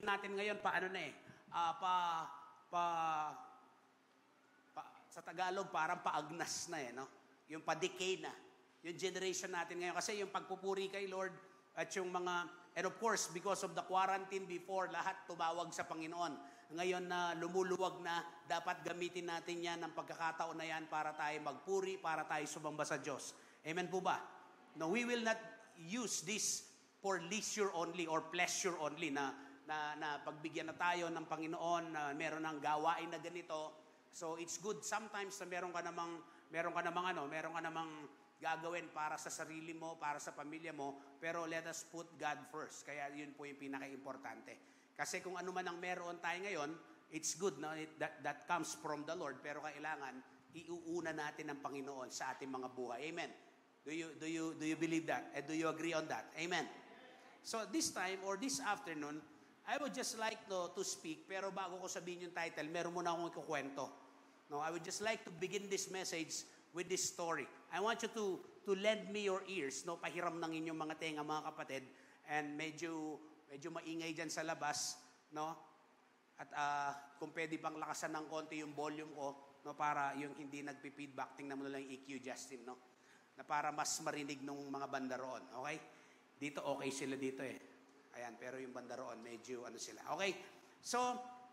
natin ngayon paano na eh, pa, sa Tagalog parang paagnas na eh, no? Yung pa-decay na. Yung generation natin ngayon. Kasi yung pagpupuri kay Lord at yung mga, and of course, because of the quarantine before, lahat tumawag sa Panginoon. Ngayon na lumuluwag na, dapat gamitin natin yan ng pagkakataon na yan para tayo magpuri, para tayo sumamba sa Diyos. Amen po ba? No, we will not use this for leisure only or pleasure only na pagbigyan na tayo ng Panginoon na meron ng gawain na ganito. So it's good sometimes na meron ka namang gagawin para sa sarili mo, para sa pamilya mo, pero let us put God first. Kaya yun po yung pinaka-importante. Kasi kung ano man ang meron tayo ngayon, it's good, no? That comes from the Lord, pero kailangan iuuna natin ang Panginoon sa ating mga buhay. Amen. Do you believe that? And do you agree on that? Amen. So this time or this afternoon, I would just like to speak, pero bago ko sabihin yung title, meron muna akong ikukwento. No, I would just like to begin this message with this story. I want you to lend me your ears, no? Pahiram ng inyong mga tenga, mga kapatid, and medyo maingay dyan sa labas, no? At kung pwede pang lakasan ng konti yung volume ko, no, para yung hindi nagpi-feedback, tingnan mo na lang yung EQ, Justin, no? Na para mas marinig ng mga banda roon, okay? Dito okay sila dito eh. Ayan, pero yung banda roon medyo ano sila. Okay? So,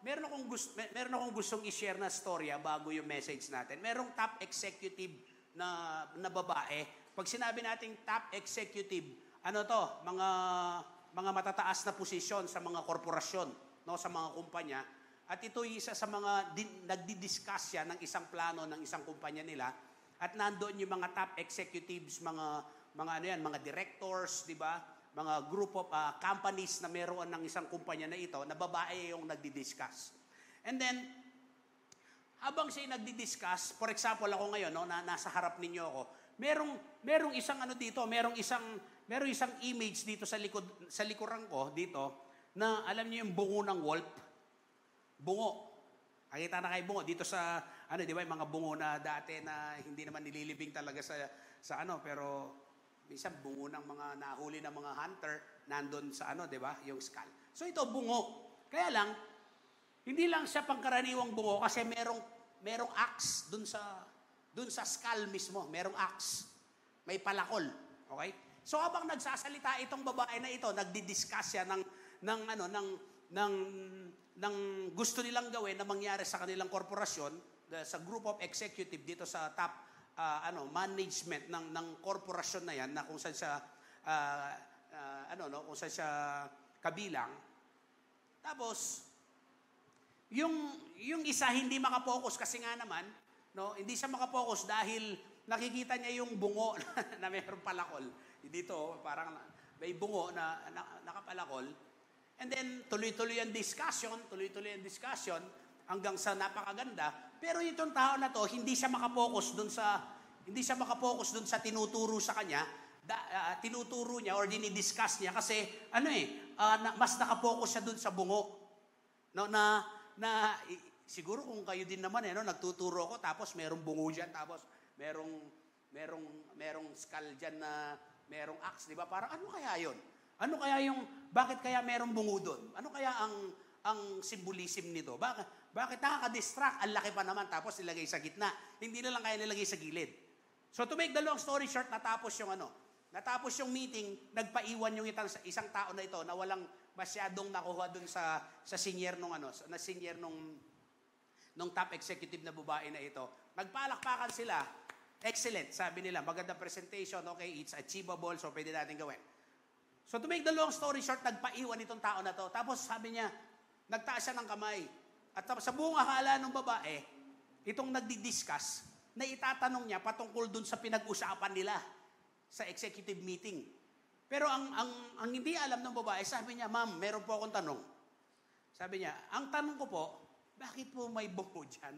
meron akong gustong i-share na storya bago yung message natin. Merong top executive na babae. Pag sinabi nating top executive, ano to? Mga matataas na posisyon sa mga korporasyon, no, sa mga kumpanya. At ito isa sa mga nagdi-discuss yan ng isang plano ng isang kumpanya nila. At nandoon yung mga top executives, mga directors, di ba? Mga group of companies na meron ng isang kumpanya na ito, na babae yung nagdi-discuss. And then, habang siya nagdi-discuss, for example, ako ngayon, no, na nasa harap ninyo ako, merong isang ano dito, merong isang image dito sa likuran ko dito, na alam niyo yung bungo ng wolf? Bungo. Nakita na kayo bungo dito sa di ba, yung mga bungo na dati na hindi naman nililibing talaga sa pero minsan bungo ng mga nahuli ng mga hunter nandun sa di ba, yung skull. So ito bungo. Kaya lang hindi lang siya pangkaraniwang bungo kasi merong axe dun sa skull mismo, merong axe. May palakol. Okay? So habang nagsasalita itong babae na ito, nagdi-discuss siya ng gusto nilang gawin na mangyari sa kanilang korporasyon, sa group of executive dito sa top management ng korporasyon na yan, na kung saan siya kung saan siya kabilang. Tapos yung isa hindi makapokus kasi nga naman, no, hindi siya makapokus dahil nakikita niya yung bungo na mayroong palakol. Dito parang may bungo na nakapalakol. And then tuloy-tuloy ang discussion hanggang sa napakaganda. Pero itong tao na to, hindi siya makapokus dun sa tinuturo sa kanya. Tinuturo niya or dinidiscuss niya kasi mas nakapokus siya dun sa bungo. No, siguro kung kayo din naman nagtuturo ko tapos merong bungo diyan, tapos merong skull diyan na merong axe, di ba? Parang ano kaya 'yon? Bakit kaya merong bungo doon? Ano kaya ang symbolism nito? Bakit nakaka-distract? Ang laki pa naman, tapos nilagay sa gitna. Hindi na lang kaya nilagay sa gilid. So to make the long story short, natapos yung meeting, nagpaiwan yung isang tao na ito na walang masyadong nakuha dun sa senior nung top executive na babae na ito. Nagpalakpakan sila. Excellent, sabi nila. Magandang presentation, okay, it's achievable, so pwede natin gawin. So to make the long story short, nagpaiwan itong tao na to. Tapos sabi niya, nagtaas siya ng kamay. At sa buong akala ng babae, itong nagdi-discuss, na itatanong niya patungkol dun sa pinag-usapan nila sa executive meeting. Pero ang hindi alam ng babae, sabi niya, ma'am, meron po akong tanong. Sabi niya, ang tanong ko po, bakit po may bungo dyan?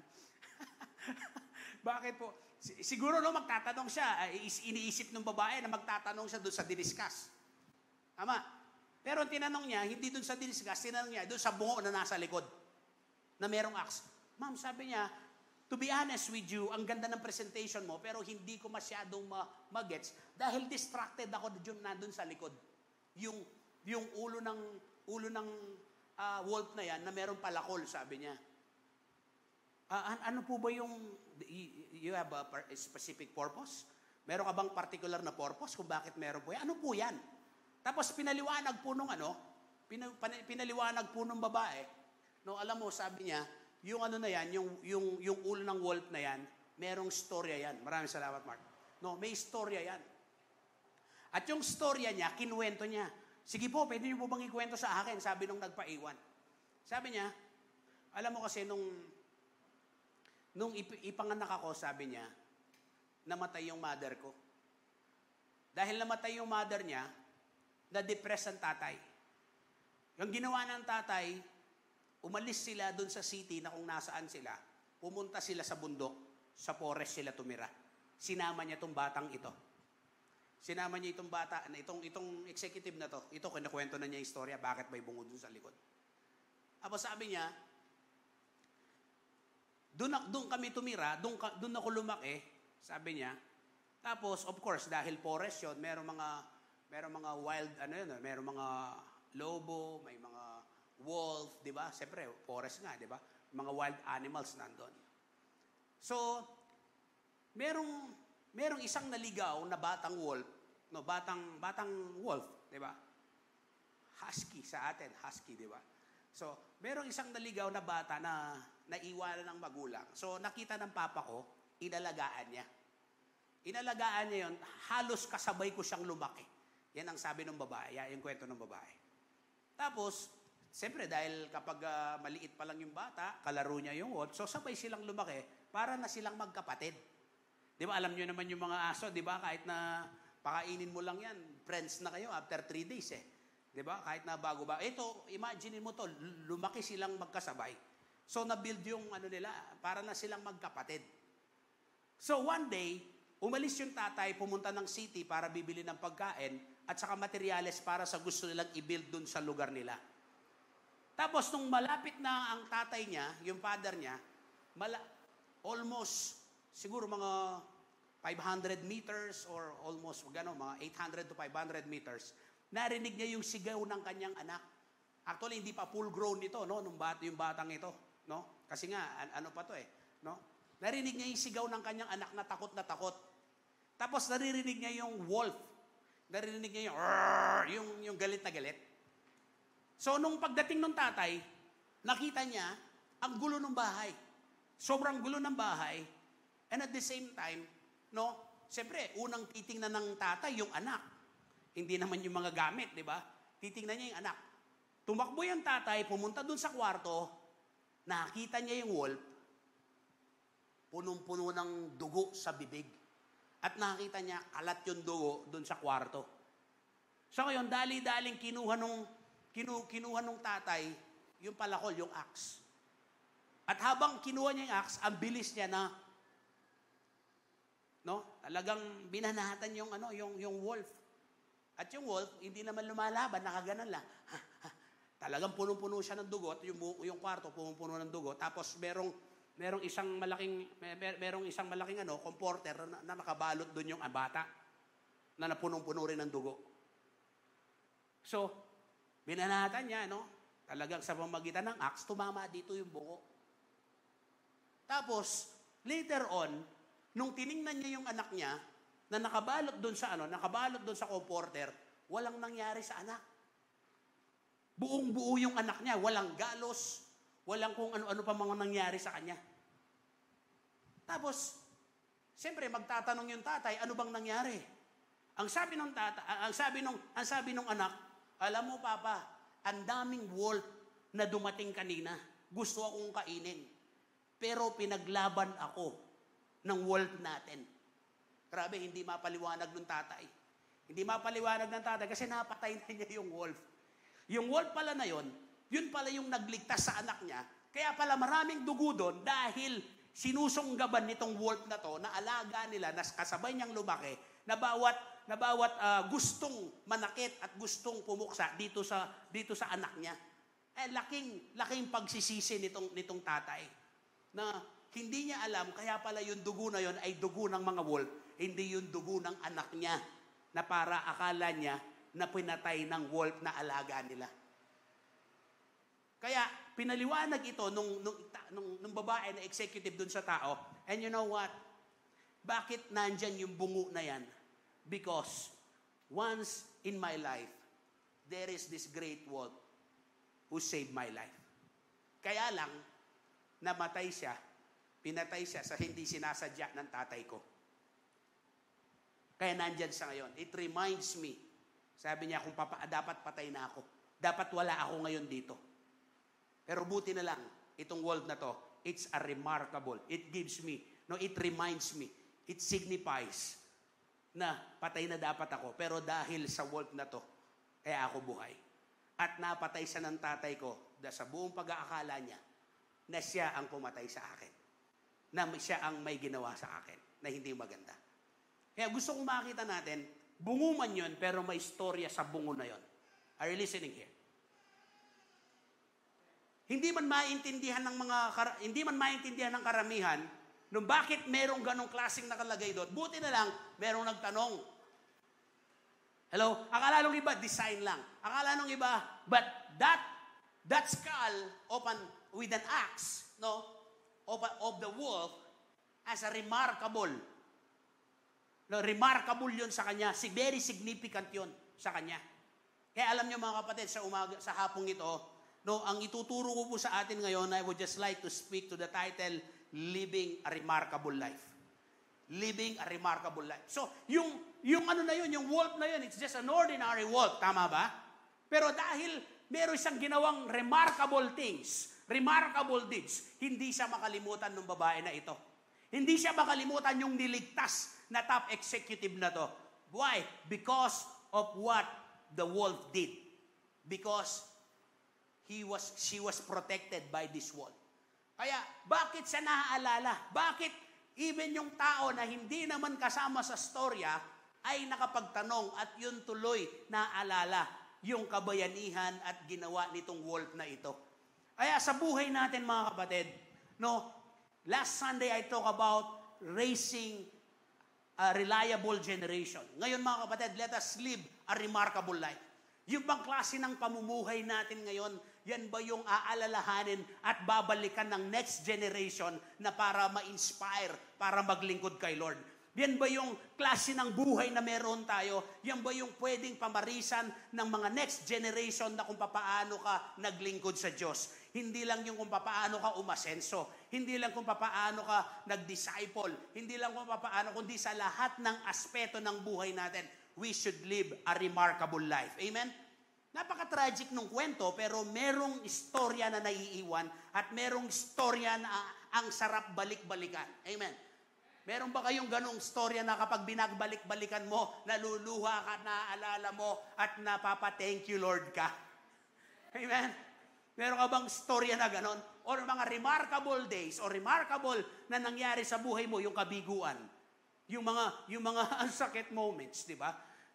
Bakit po? Siguro magtatanong siya, iniisip ng babae na magtatanong siya dun sa di-discuss. Tama. Pero ang tinanong niya, hindi dun sa diniscuss, tinanong niya dun sa bungo na nasa likod, na merong axe. Ma'am, sabi niya, to be honest with you, ang ganda ng presentation mo, pero hindi ko masyadong magets dahil distracted ako nandun sa likod. Yung ulo ng wolf na yan na merong palakol, sabi niya. Ano po ba yung, you have a specific purpose? Meron ka bang particular na purpose kung bakit meron po yan? Ano po yan? Tapos pinaliwanag po nung pinaliwanag po nung babae. No, alam mo, sabi niya, yung ano na yan, yung ulo ng wolf na yan, merong storya yan. Maraming salamat, Mark. No, may storya yan. At yung storya niya, kinuwento niya. Sige po, pwede niyo po bang ikwento sa akin? Sabi nung nagpaiwan. Sabi niya, alam mo kasi nung ipanganak ako, sabi niya, namatay yung mother ko. Dahil namatay yung mother niya, na-depress ang tatay. Yung ginawa ng tatay, umalis sila doon sa city na kung nasaan sila, pumunta sila sa bundok, sa forest sila tumira. Sinama niya itong batang ito. Sinama niya itong bata, itong executive na to, ito, kinakwento na niya yung istorya, bakit may bungo doon sa likod. Tapos sabi niya, doon kami tumira, doon ako lumaki, sabi niya. Tapos, of course, dahil forest yun, merong mga wild, merong mga lobo, may mga wolf, di ba? Siyempre, forest nga, di ba? Mga wild animals nandun. So, merong isang naligaw na batang wolf, no, batang wolf, di ba? Husky sa atin, husky, di ba? So, merong isang naligaw na bata na naiwanan ng magulang. So, nakita ng papa ko, inalagaan niya. Inalagaan niya yun, halos kasabay ko siyang lumaki. Yan ang sabi ng babae, yan yung kwento ng babae. Tapos, siyempre, dahil kapag maliit pa lang yung bata, kalaro niya yung wolf, so sabay silang lumaki, para na silang magkapatid. Di ba, alam niyo naman yung mga aso, di ba, kahit na pakainin mo lang yan, friends na kayo after 3 days eh. Di ba, kahit na bago ba. Ito, imagine mo to, lumaki silang magkasabay. So, na-build yung nila, para na silang magkapatid. So, one day, umalis yung tatay, pumunta ng city para bibili ng pagkain at saka materyales para sa gusto nilang i-build dun sa lugar nila. Tapos, nung malapit na ang tatay niya, yung father niya, almost, siguro mga 500 meters or almost, mga 800 to 500 meters, narinig niya yung sigaw ng kanyang anak. Actually, hindi pa full grown ito, no? Yung batang ito, no? Kasi nga, ano pa to no? Narinig niya yung sigaw ng kanyang anak na takot na takot. Tapos naririnig niya yung wolf. Naririnig niya yung galit na galit. So, nung pagdating ng tatay, nakita niya ang gulo ng bahay. Sobrang gulo ng bahay. And at the same time, no? Siyempre, unang titingnan ng tatay yung anak. Hindi naman yung mga gamit, di ba? Titingnan niya yung anak. Tumakbo yung tatay, pumunta dun sa kwarto, nakita niya yung wolf, punong-puno ng dugo sa bibig. At nakita niya, kalat yung dugo dun sa kwarto. So ngayon, dali-daling kinuha nung tatay, yung palakol, yung axe. At habang kinuha niya yung axe, ang bilis niya na, no? Talagang binanatan yung wolf. At yung wolf, hindi naman lumalaban, nakaganan lang. Talagang punong-puno siya ng dugo at yung kwarto punong-puno ng dugo. Tapos merong isang malaking comforter na nakabalot doon yung bata na napunong-puno rin ng dugo. So, binanatan niya, no? Talagang sa pamamagitan ng axe, tumama dito yung buko. Tapos, later on, nung tiningnan niya yung anak niya, na nakabalot doon sa comforter, walang nangyari sa anak. Buong-buo yung anak niya, walang galos, walang kung ano-ano pa mga nangyari sa kanya. Tapos, siyempre magtatanong yung tatay, ano bang nangyari? Ang sabi ng anak, alam mo papa, ang daming wolf na dumating kanina. Gusto akong kainin. Pero pinaglaban ako ng wolf natin. Grabe, hindi mapaliwanag ng tatay. Hindi mapaliwanag ng tatay kasi napatay na niya yung wolf. Yung wolf pala na yun pala yung nagligtas sa anak niya. Kaya pala maraming dugo doon dahil sinusunggaban nitong wolf na to, na alaga nila, na kasabay niyang lumaki, na bawat gustong manakit at gustong pumuksa dito sa anak niya. Laking pagsisisi nitong tatay. Na hindi niya alam, kaya pala yung dugo na yun ay dugo ng mga wolf, hindi yung dugo ng anak niya na para akala niya na pinatay ng wolf na alaga nila. Kaya pinaliwanag ito nung babae na executive dun sa tao. And you know what? Bakit nandyan yung bungo na yan? Because once in my life, there is this great wolf who saved my life. Kaya lang, namatay siya, pinatay siya sa hindi sinasadya ng tatay ko. Kaya nandyan siya ngayon. It reminds me, sabi niya, kung dapat patay na ako. Dapat wala ako ngayon dito. Pero buti na lang, itong wolf na to, it's a remarkable. It gives me, it reminds me, it signifies na patay na dapat ako. Pero dahil sa wolf na to, kaya ako buhay. At napatay siya ng tatay ko sa buong pag-aakala niya na siya ang pumatay sa akin. Na siya ang may ginawa sa akin na hindi maganda. Kaya gusto kong makita natin, bungo man yun, pero may istorya sa bungo na yun. Are you listening here? Hindi man maintindihan ng karamihan nung bakit merong ganong klaseng nakalagay doon. Buti na lang, merong nagtanong. Hello? Akala nung iba, design lang. Akala nung iba, but that skull open with an axe, of the wolf as a remarkable. Remarkable yun sa kanya. Very significant yun sa kanya. Kaya alam niyo mga kapatid, sa hapong ito, ang ituturo ko po sa atin ngayon, I would just like to speak to the title, Living a Remarkable Life. Living a Remarkable Life. So, yung wolf na yun, it's just an ordinary wolf. Tama ba? Pero dahil meron siyang ginawang remarkable things, remarkable deeds, hindi siya makalimutan ng babae na ito. Hindi siya makalimutan yung niligtas na top executive na to. Why? Because of what the wolf did. Because she was protected by this wolf. Kaya, bakit siya naaalala? Bakit even yung tao na hindi naman kasama sa storya ay nakapagtanong at yun tuloy naaalala yung kabayanihan at ginawa nitong wolf na ito. Kaya sa buhay natin mga kapatid, last Sunday I talk about raising a reliable generation. Ngayon mga kapatid, let us live a remarkable life. Yung bang klase ng pamumuhay natin ngayon, yan ba yung aalalahanin at babalikan ng next generation na para ma-inspire, para maglingkod kay Lord? Yan ba yung klase ng buhay na meron tayo? Yan ba yung pwedeng pamarisan ng mga next generation na kung papaano ka naglingkod sa Diyos? Hindi lang yung kung papaano ka umasenso. Hindi lang kung papaano ka nag-disciple. Hindi lang kung papaano, kundi sa lahat ng aspeto ng buhay natin, we should live a remarkable life. Amen? Napaka-tragic nung kwento, pero merong istorya na naiiwan at merong istorya na ang sarap balik-balikan. Amen? Meron ba kayong ganong istorya na kapag binagbalik-balikan mo, naluluha ka, naaalala mo, at napapa-thank you Lord ka? Amen? Meron ka bang istorya na ganon? Or mga remarkable days or remarkable na nangyari sa buhay mo, yung kabiguan? Yung mga sakit moments, di ba?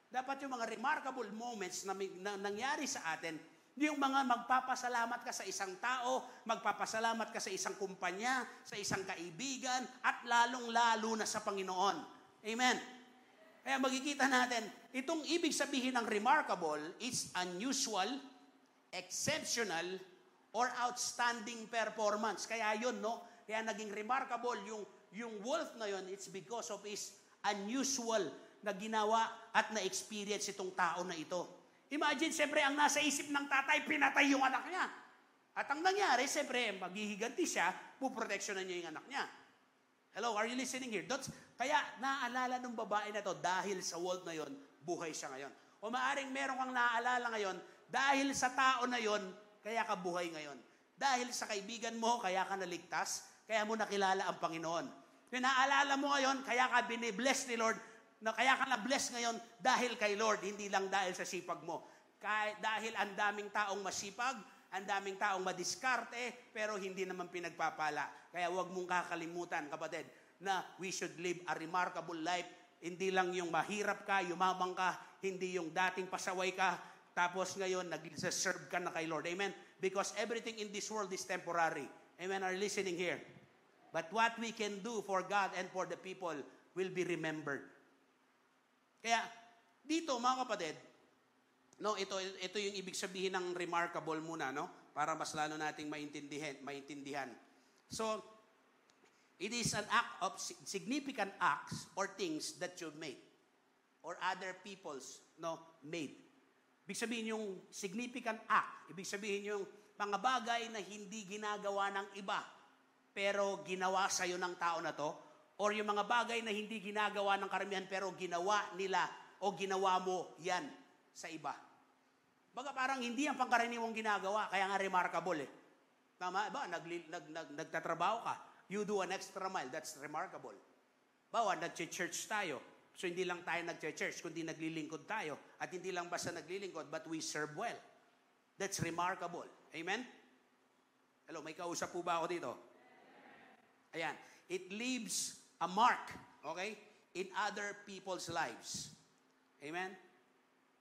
Dapat yung mga remarkable moments na nangyari sa atin, yung mga magpapasalamat ka sa isang tao, magpapasalamat ka sa isang kumpanya, sa isang kaibigan, at lalong-lalo na sa Panginoon. Amen? Kaya magkikita natin, itong ibig sabihin ng remarkable is unusual, exceptional, or outstanding performance. Kaya yun, Kaya naging remarkable yung wolf na yun, it's because of his unusual na ginawa at na-experience itong tao na ito. Imagine, siyempre, ang nasa isip ng tatay, pinatay yung anak niya. At ang nangyari, siyempre, maghihiganti siya, puproteksyonan niya yung anak niya. Hello, are you listening here? Kaya, naaalala ng babae na to, dahil sa wolf na yon, buhay siya ngayon. O maaring meron kang naaalala ngayon, dahil sa tao na yon, kaya ka buhay ngayon. Dahil sa kaibigan mo, kaya ka naligtas, kaya mo nakilala ang Panginoon. Kung naaalala mo ngayon, kaya ka binibless ni Lord, na kaya ka na-bless ngayon dahil kay Lord, hindi lang dahil sa sipag mo. Dahil ang daming taong masipag, ang daming taong madiskarte, pero hindi naman pinagpapala. Kaya huwag mong kakalimutan, kapatid, na we should live a remarkable life. Hindi lang yung mahirap ka, yumamang ka, hindi yung dating pasaway ka, tapos ngayon nag-serve ka na kay Lord. Amen? Because everything in this world is temporary. Amen? Are you listening here? But what we can do for God and for the people will be remembered. Kaya, dito mga kapatid, ito yung ibig sabihin ng remarkable muna, para mas lalo nating maintindihan. So, it is an act of significant acts or things that you've made or other people's made. Ibig sabihin yung significant act, ibig sabihin yung mga bagay na hindi ginagawa ng iba, pero ginawa sa'yo ng tao na to, or yung mga bagay na hindi ginagawa ng karamihan, pero ginawa nila o ginawa mo yan sa iba. Baga parang hindi ang pangkaraniwang ginagawa, kaya nga remarkable eh. Tama ba? Nagtatrabaho ka, you do an extra mile, that's remarkable. Bawa, nag-church tayo. So hindi lang tayo nag-church, kundi naglilingkod tayo. At hindi lang basta naglilingkod, but we serve well. That's remarkable. Amen? Hello, may kausap po ba ako dito? Ayan. It leaves a mark, okay, in other people's lives. Amen?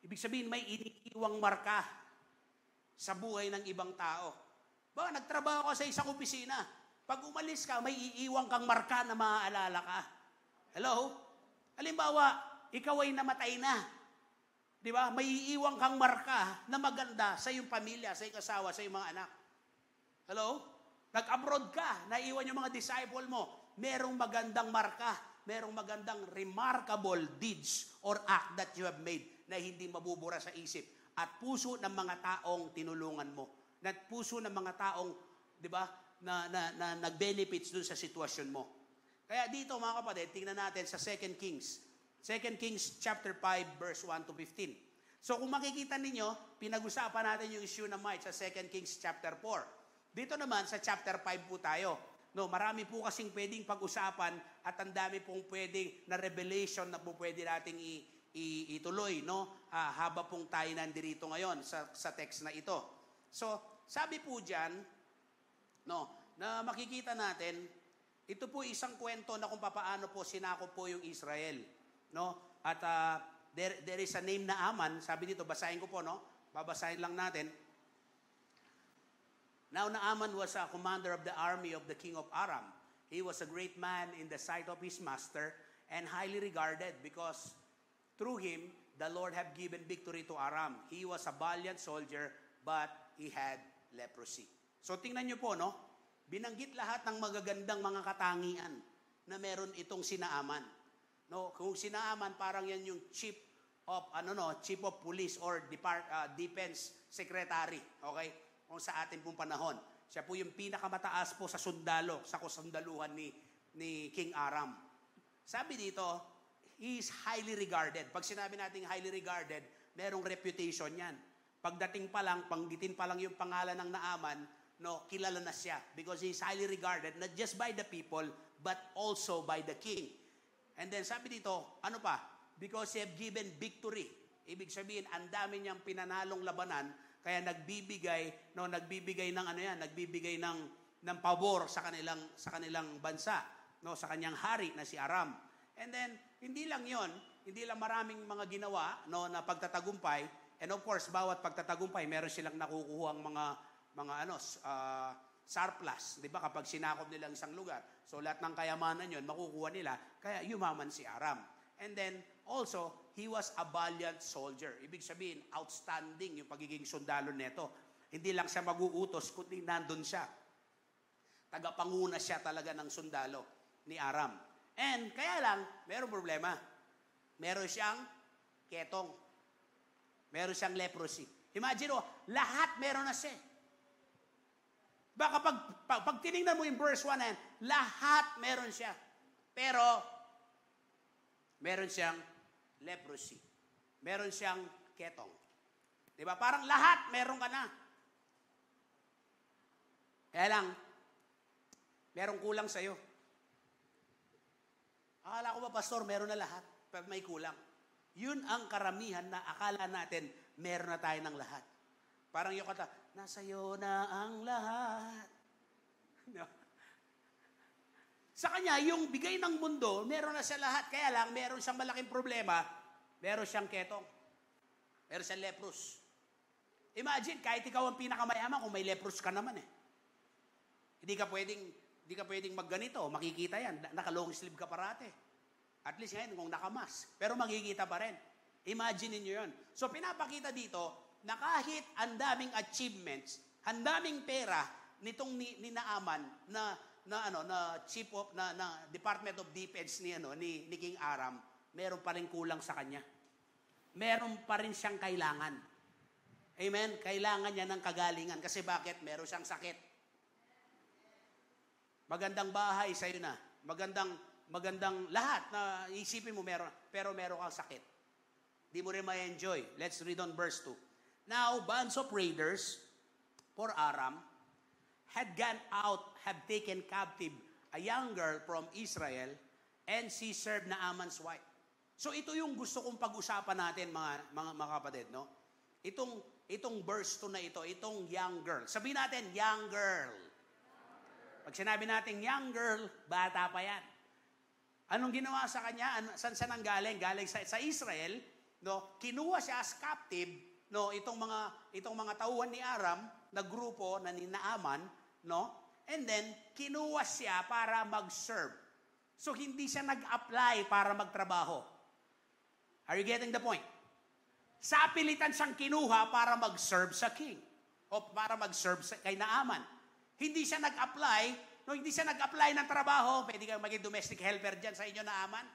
Ibig sabihin, may iniiwang marka sa buhay ng ibang tao. Ba, nagtrabaho ka sa isang opisina. Pag umalis ka, may iiwang kang marka na maaalala ka. Hello? Halimbawa, ikaw ay namatay na. Di ba? May iiwang kang marka na maganda sa iyong pamilya, sa iyong asawa, sa iyong mga anak. Hello? Nag-abroad ka, naiwan yung mga disciple mo. Merong magandang marka, merong magandang remarkable deeds or act that you have made na hindi mabubura sa isip at puso ng mga taong tinulungan mo. At puso ng mga taong, di ba, na nag-benefits dun sa sitwasyon mo. Kaya dito mga kapatid, tingnan natin sa 2 Kings. 2 Kings chapter 5 verse 1 to 15. So kung makikita ninyo, pinag-usapan natin yung issue ng might sa 2 Kings chapter 4. Dito naman sa chapter 5 po tayo. No, marami po kasing pwedeng pag-usapan at ang dami pong pwedeng na revelation na po pwede nating ituloy, no? Haba pong tayo nandirito ngayon sa text na ito. So, sabi po diyan, no, na makikita natin, ito po isang kwento na kung paano po sinakop po yung Israel, no? At there is a name na Aman, sabi dito, basahin ko po, no? Babasahin lang natin. Now Naaman was a commander of the army of the king of Aram. He was a great man in the sight of his master and highly regarded because through him the Lord have given victory to Aram. He was a valiant soldier, but he had leprosy. So tingnan niyo po, no? Binanggit lahat ng magagandang mga katangian na meron itong sinaaman. No, kung sinaaman parang yan yung chief of police or defense secretary, okay? Kung sa atin pong panahon. Siya po yung pinakamataas po sa sundalo, sa kasundaluhan ni King Aram. Sabi dito, he is highly regarded. Pag sinabi natin highly regarded, merong reputation yan. Pagdating pa lang, panggitin pa lang yung pangalan ng Naaman, no, kilala na siya because he is highly regarded not just by the people but also by the king. And then sabi dito, ano pa? Because he have given victory. Ibig sabihin, ang dami niyang pinanalong labanan, kaya nagbibigay ng pabor sa kanilang bansa, no, sa kanyang hari na si Aram. And then hindi lang 'yon, hindi lang maraming mga ginawa, no, na pagtatagumpay, and of course bawat pagtatagumpay meron silang nakukuhang mga surplus, 'di ba, kapag sinakop nila isang lugar. So lahat ng kayamanan 'yon makukuha nila, kaya yumaman si Aram. And then also, he was a valiant soldier. Ibig sabihin, outstanding yung pagiging sundalo neto. Hindi lang siya mag-uutos, kundi nandun siya. Tagapanguna siya talaga ng sundalo ni Aram. And kaya lang, merong problema. Meron siyang ketong. Meron siyang leprosy. Imagine lahat meron na siya. Baka pag tinignan mo yung verse 1, lahat meron siya. Pero meron siyang leprosy. Meron siyang ketong. Di ba? Parang lahat meron ka na. Kaya lang, merong kulang sa'yo. Akala ko ba, Pastor, meron na lahat, pero may kulang. Yun ang karamihan na akala natin, meron na tayo ng lahat. Parang yung kata, nasa iyo na ang lahat. No? Sa kanya, yung bigay ng mundo, meron na siya lahat. Kaya lang, meron siyang malaking problema. Meron siyang ketong. Meron siyang leprous. Imagine, kahit ikaw ang pinakamayaman, kung may leprous ka naman eh. Hindi ka pwedeng magganito. Makikita yan. Naka-long sleeve ka parate. At least ngayon, kung nakamas. Pero makikita pa rin. Imagine niyo yun. So, pinapakita dito, na kahit ang daming achievements, Ang daming pera nitong ni Naaman na chief of na Department of Defense ni King Aram, meron pa rin kulang sa kanya. Meron pa rin siyang kailangan. Amen? Kailangan niya ng kagalingan. Kasi bakit? Meron siyang sakit. Magandang bahay sa'yo na. Magandang lahat na isipin mo meron. Pero meron kang sakit. Di mo rin ma-enjoy. Let's read on verse 2. Now, bands of raiders for Aram had gone out, have taken captive a young girl from Israel, and she served Naaman's wife. So ito yung gusto kong pag-usapan natin mga kapatid, no? Itong verse 2 na ito, itong young girl. Sabihin natin, young girl. Pag sinabi natin young girl, bata pa yan. Anong ginawa sa kanya? Saan siya nanggaling? Galing sa Israel, no? Kinuha siya as captive, no? Itong mga tauhan ni Aram na grupo na ni Naaman, no? And then kinuha siya para mag-serve. So hindi siya nag-apply para magtrabaho. Are you getting the point? Sa pilitan siyang kinuha para mag-serve sa king o para mag-serve kay Naaman. Hindi siya nag-apply, hindi siya nag-apply ng trabaho. Pwede kang maging domestic helper dyan sa inyo, Naaman.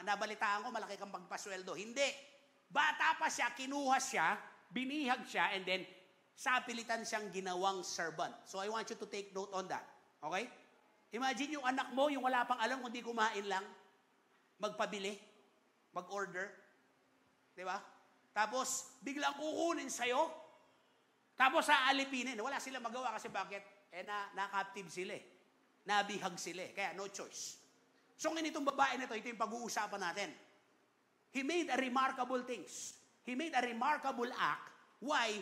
Nabalitaan ko, malaki kang pagpasweldo. Hindi. Bata pa siya, kinuha siya, binihag siya, and then sa pilitan siyang ginawang servant. So I want you to take note on that. Okay? Imagine yung anak mo, yung wala pang alam, kundi kumain lang, magpabili, mag-order. Di ba? Tapos, biglang kukunin sa'yo. Tapos, aalipinin. Wala silang magawa kasi bakit? Na-captive sila eh. Nabihag sila eh. Kaya, no choice. So, ganitong babae na ito yung pag-uusapan natin. He made a remarkable things. He made a remarkable act. Why?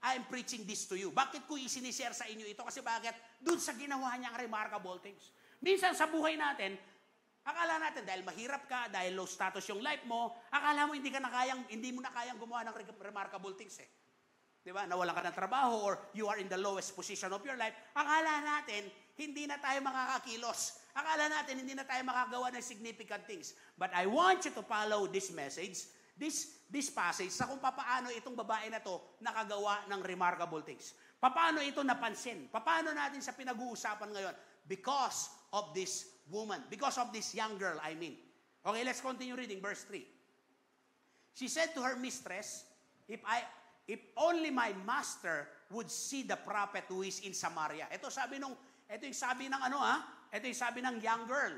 I'm preaching this to you. Bakit ko isinishare sa inyo ito? Kasi bakit? Doon sa ginawa niyang remarkable things. Minsan sa buhay natin, akala natin dahil mahirap ka, dahil low status yung life mo, akala mo hindi mo na kayang gumawa ng remarkable things eh. 'Di ba? Nawalan ka ng trabaho or you are in the lowest position of your life. Akala natin hindi na tayo makakakilos. Akala natin hindi na tayo makagawa ng significant things. But I want you to follow this message, this passage sa kung paano itong babae na to nakagawa ng remarkable things. Paano ito napansin? Paano natin sa pinag-uusapan ngayon? Because of this woman. Because of this young girl, I mean. Okay, let's continue reading verse 3. She said to her mistress, if only my master would see the prophet who is in Samaria. Ito yung sabi ng young girl.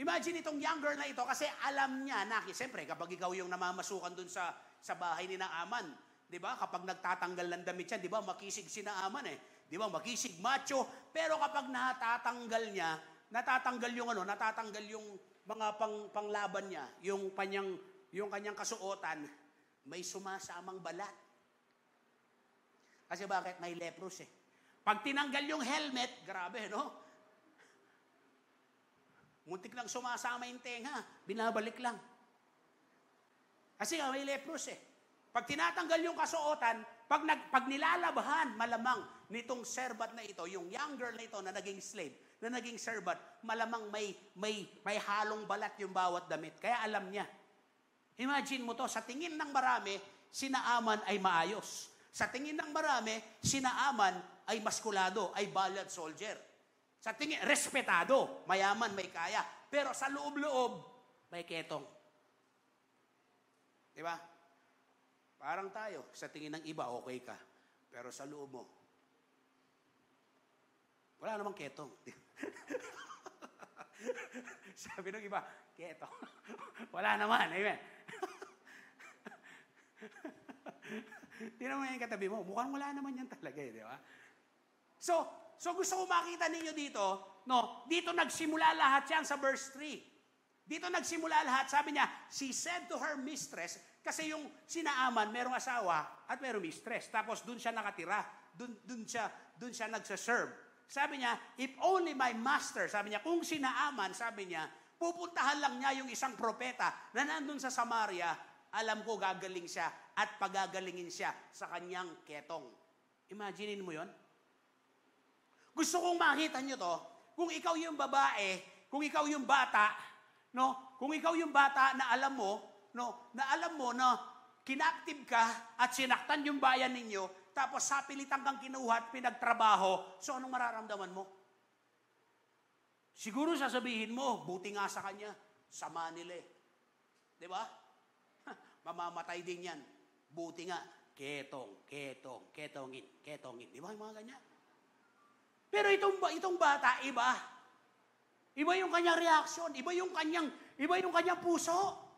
Imagine itong young girl na ito kasi alam niya na, siyempre kapag ikaw yung namamasukan dun sa bahay ni Naaman, di ba? Kapag nagtatanggal ng damit siya, di ba? Makisig si Naaman eh. Di ba? Makisig, macho. Pero kapag natatanggal yung mga panglaban niya, yung kanyang kasuotan, may sumasamang balat. Kasi bakit? May leprous eh. Pag tinanggal yung helmet, grabe, no? Muntik lang sumasama yung tenga, binabalik lang. Kasi may leprous eh. Pag tinatanggal yung kasuotan, pag nilalabahan, malamang nitong servant na ito, yung young girl na ito na naging slave, na naging servant, malamang may halong balat yung bawat damit. Kaya alam niya. Imagine mo to, sa tingin ng marami, si Naaman ay maayos. Sa tingin ng marami, si Naaman ay maskulado, ay valiant soldier. Sa tingin, respetado, mayaman, may kaya. Pero sa loob-loob, may ketong. Di ba? Parang tayo, sa tingin ng iba, okay ka. Pero sa loob mo, wala namang ketong. Sabi ng iba, ketong. Wala naman, amen. Tingnan mo yung katabi mo, mukhang wala naman yan talaga eh, di ba? So gusto ko makita ninyo dito, no, dito nagsimula lahat yan sa verse 3. Dito nagsimula lahat, sabi niya, she said to her mistress, kasi yung si Naaman, merong asawa at merong mistress. Tapos dun siya nakatira, dun siya nagsaserve. Sabi niya, if only my master, sabi niya, kung si Naaman, sabi niya, pupuntahan lang niya yung isang propeta na nandun sa Samaria, alam ko gagaling siya at pagagalingin siya sa kanyang ketong. Imaginein mo yon? Gusto kong makita nyo to, kung ikaw yung babae, kung ikaw yung bata, no? Kung ikaw yung bata na alam mo na kinaktiv ka at sinaktan yung bayan ninyo, tapos sapilitan kang kinuha at pinagtrabaho, so anong mararamdaman mo? Siguro sasabihin mo, buti nga sa kanya, sama nila eh. Di ba? Mamamatay din yan. Buti nga, ketongin. Di ba yung mga ganyan? Pero itong bata, iba. Iba yung kanyang reaksyon, iba yung kanyang puso.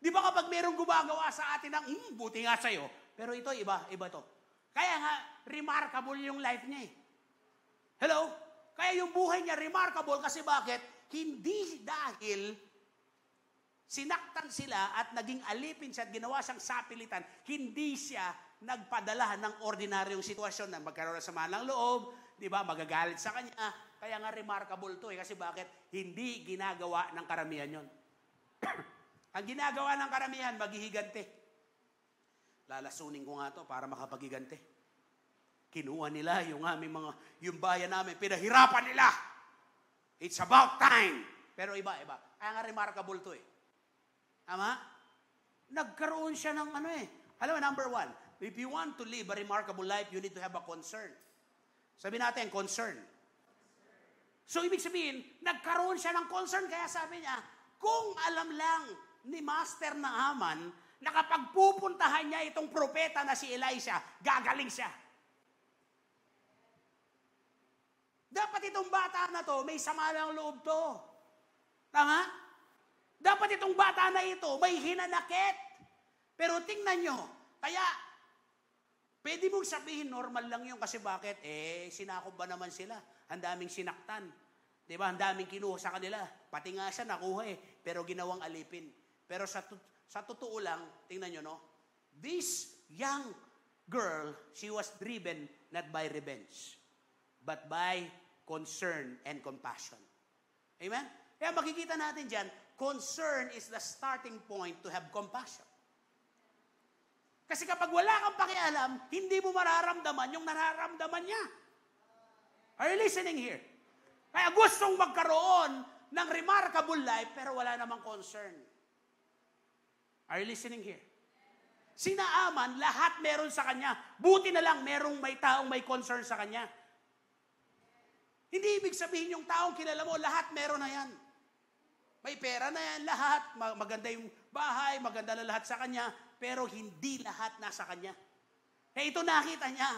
Di ba kapag merong gumagawa sa atin ng, buti nga sa'yo, pero ito, iba to. Kaya nga, remarkable yung life niya eh. Hello? Kaya yung buhay niya remarkable kasi bakit? Hindi dahil sinaktan sila at naging alipin siya at ginawa siyang sapilitan, hindi siya nagpadala ng ordinaryong sitwasyon na magkaroon ng sama ng loob, di ba, magagalit sa kanya. Kaya nga remarkable to eh. Kasi bakit? Hindi ginagawa ng karamihan yon. Ang ginagawa ng karamihan, maghihigante. Lalasunin ko nga to para makapagigante. Kinuha nila yung bayan namin, pinahirapan nila. It's about time. Pero iba. Kaya nga remarkable to eh. Tama? Nagkaroon siya ng Alam mo, number 1, if you want to live a remarkable life, you need to have a concern. Sabi natin, concern. So, ibig sabihin, nagkaroon siya ng concern, kaya sabi niya, kung alam lang ni Master Naaman na kapag pupuntahan niya itong propeta na si Elisha, gagaling siya. Dapat itong bata na to, may sama ng loob to. Tama? Dapat itong bata na ito, may hinanakit. Pero tingnan nyo, kaya, pwede mong sabihin, normal lang yun kasi bakit? Sinakop ba naman sila? Ang daming sinaktan. Diba? Ang daming kinuha sa kanila. Pati nga siya nakuha pero ginawang alipin. Pero sa totoo lang, tingnan nyo, no? This young girl, she was driven not by revenge, but by concern and compassion. Amen? Kaya makikita natin dyan, concern is the starting point to have compassion. Kasi kapag wala kang pakialam, hindi mo mararamdaman yung nararamdaman niya. Are you listening here? Kaya gustong magkaroon ng remarkable life, pero wala namang concern. Are you listening here? Si Naaman, lahat meron sa kanya. Buti na lang merong may taong may concern sa kanya. Hindi ibig sabihin yung taong kilala mo, lahat meron na yan. May pera na yan, lahat. Maganda yung bahay, maganda na lahat sa kanya, pero hindi lahat nasa kanya. Kaya ito nakita niya.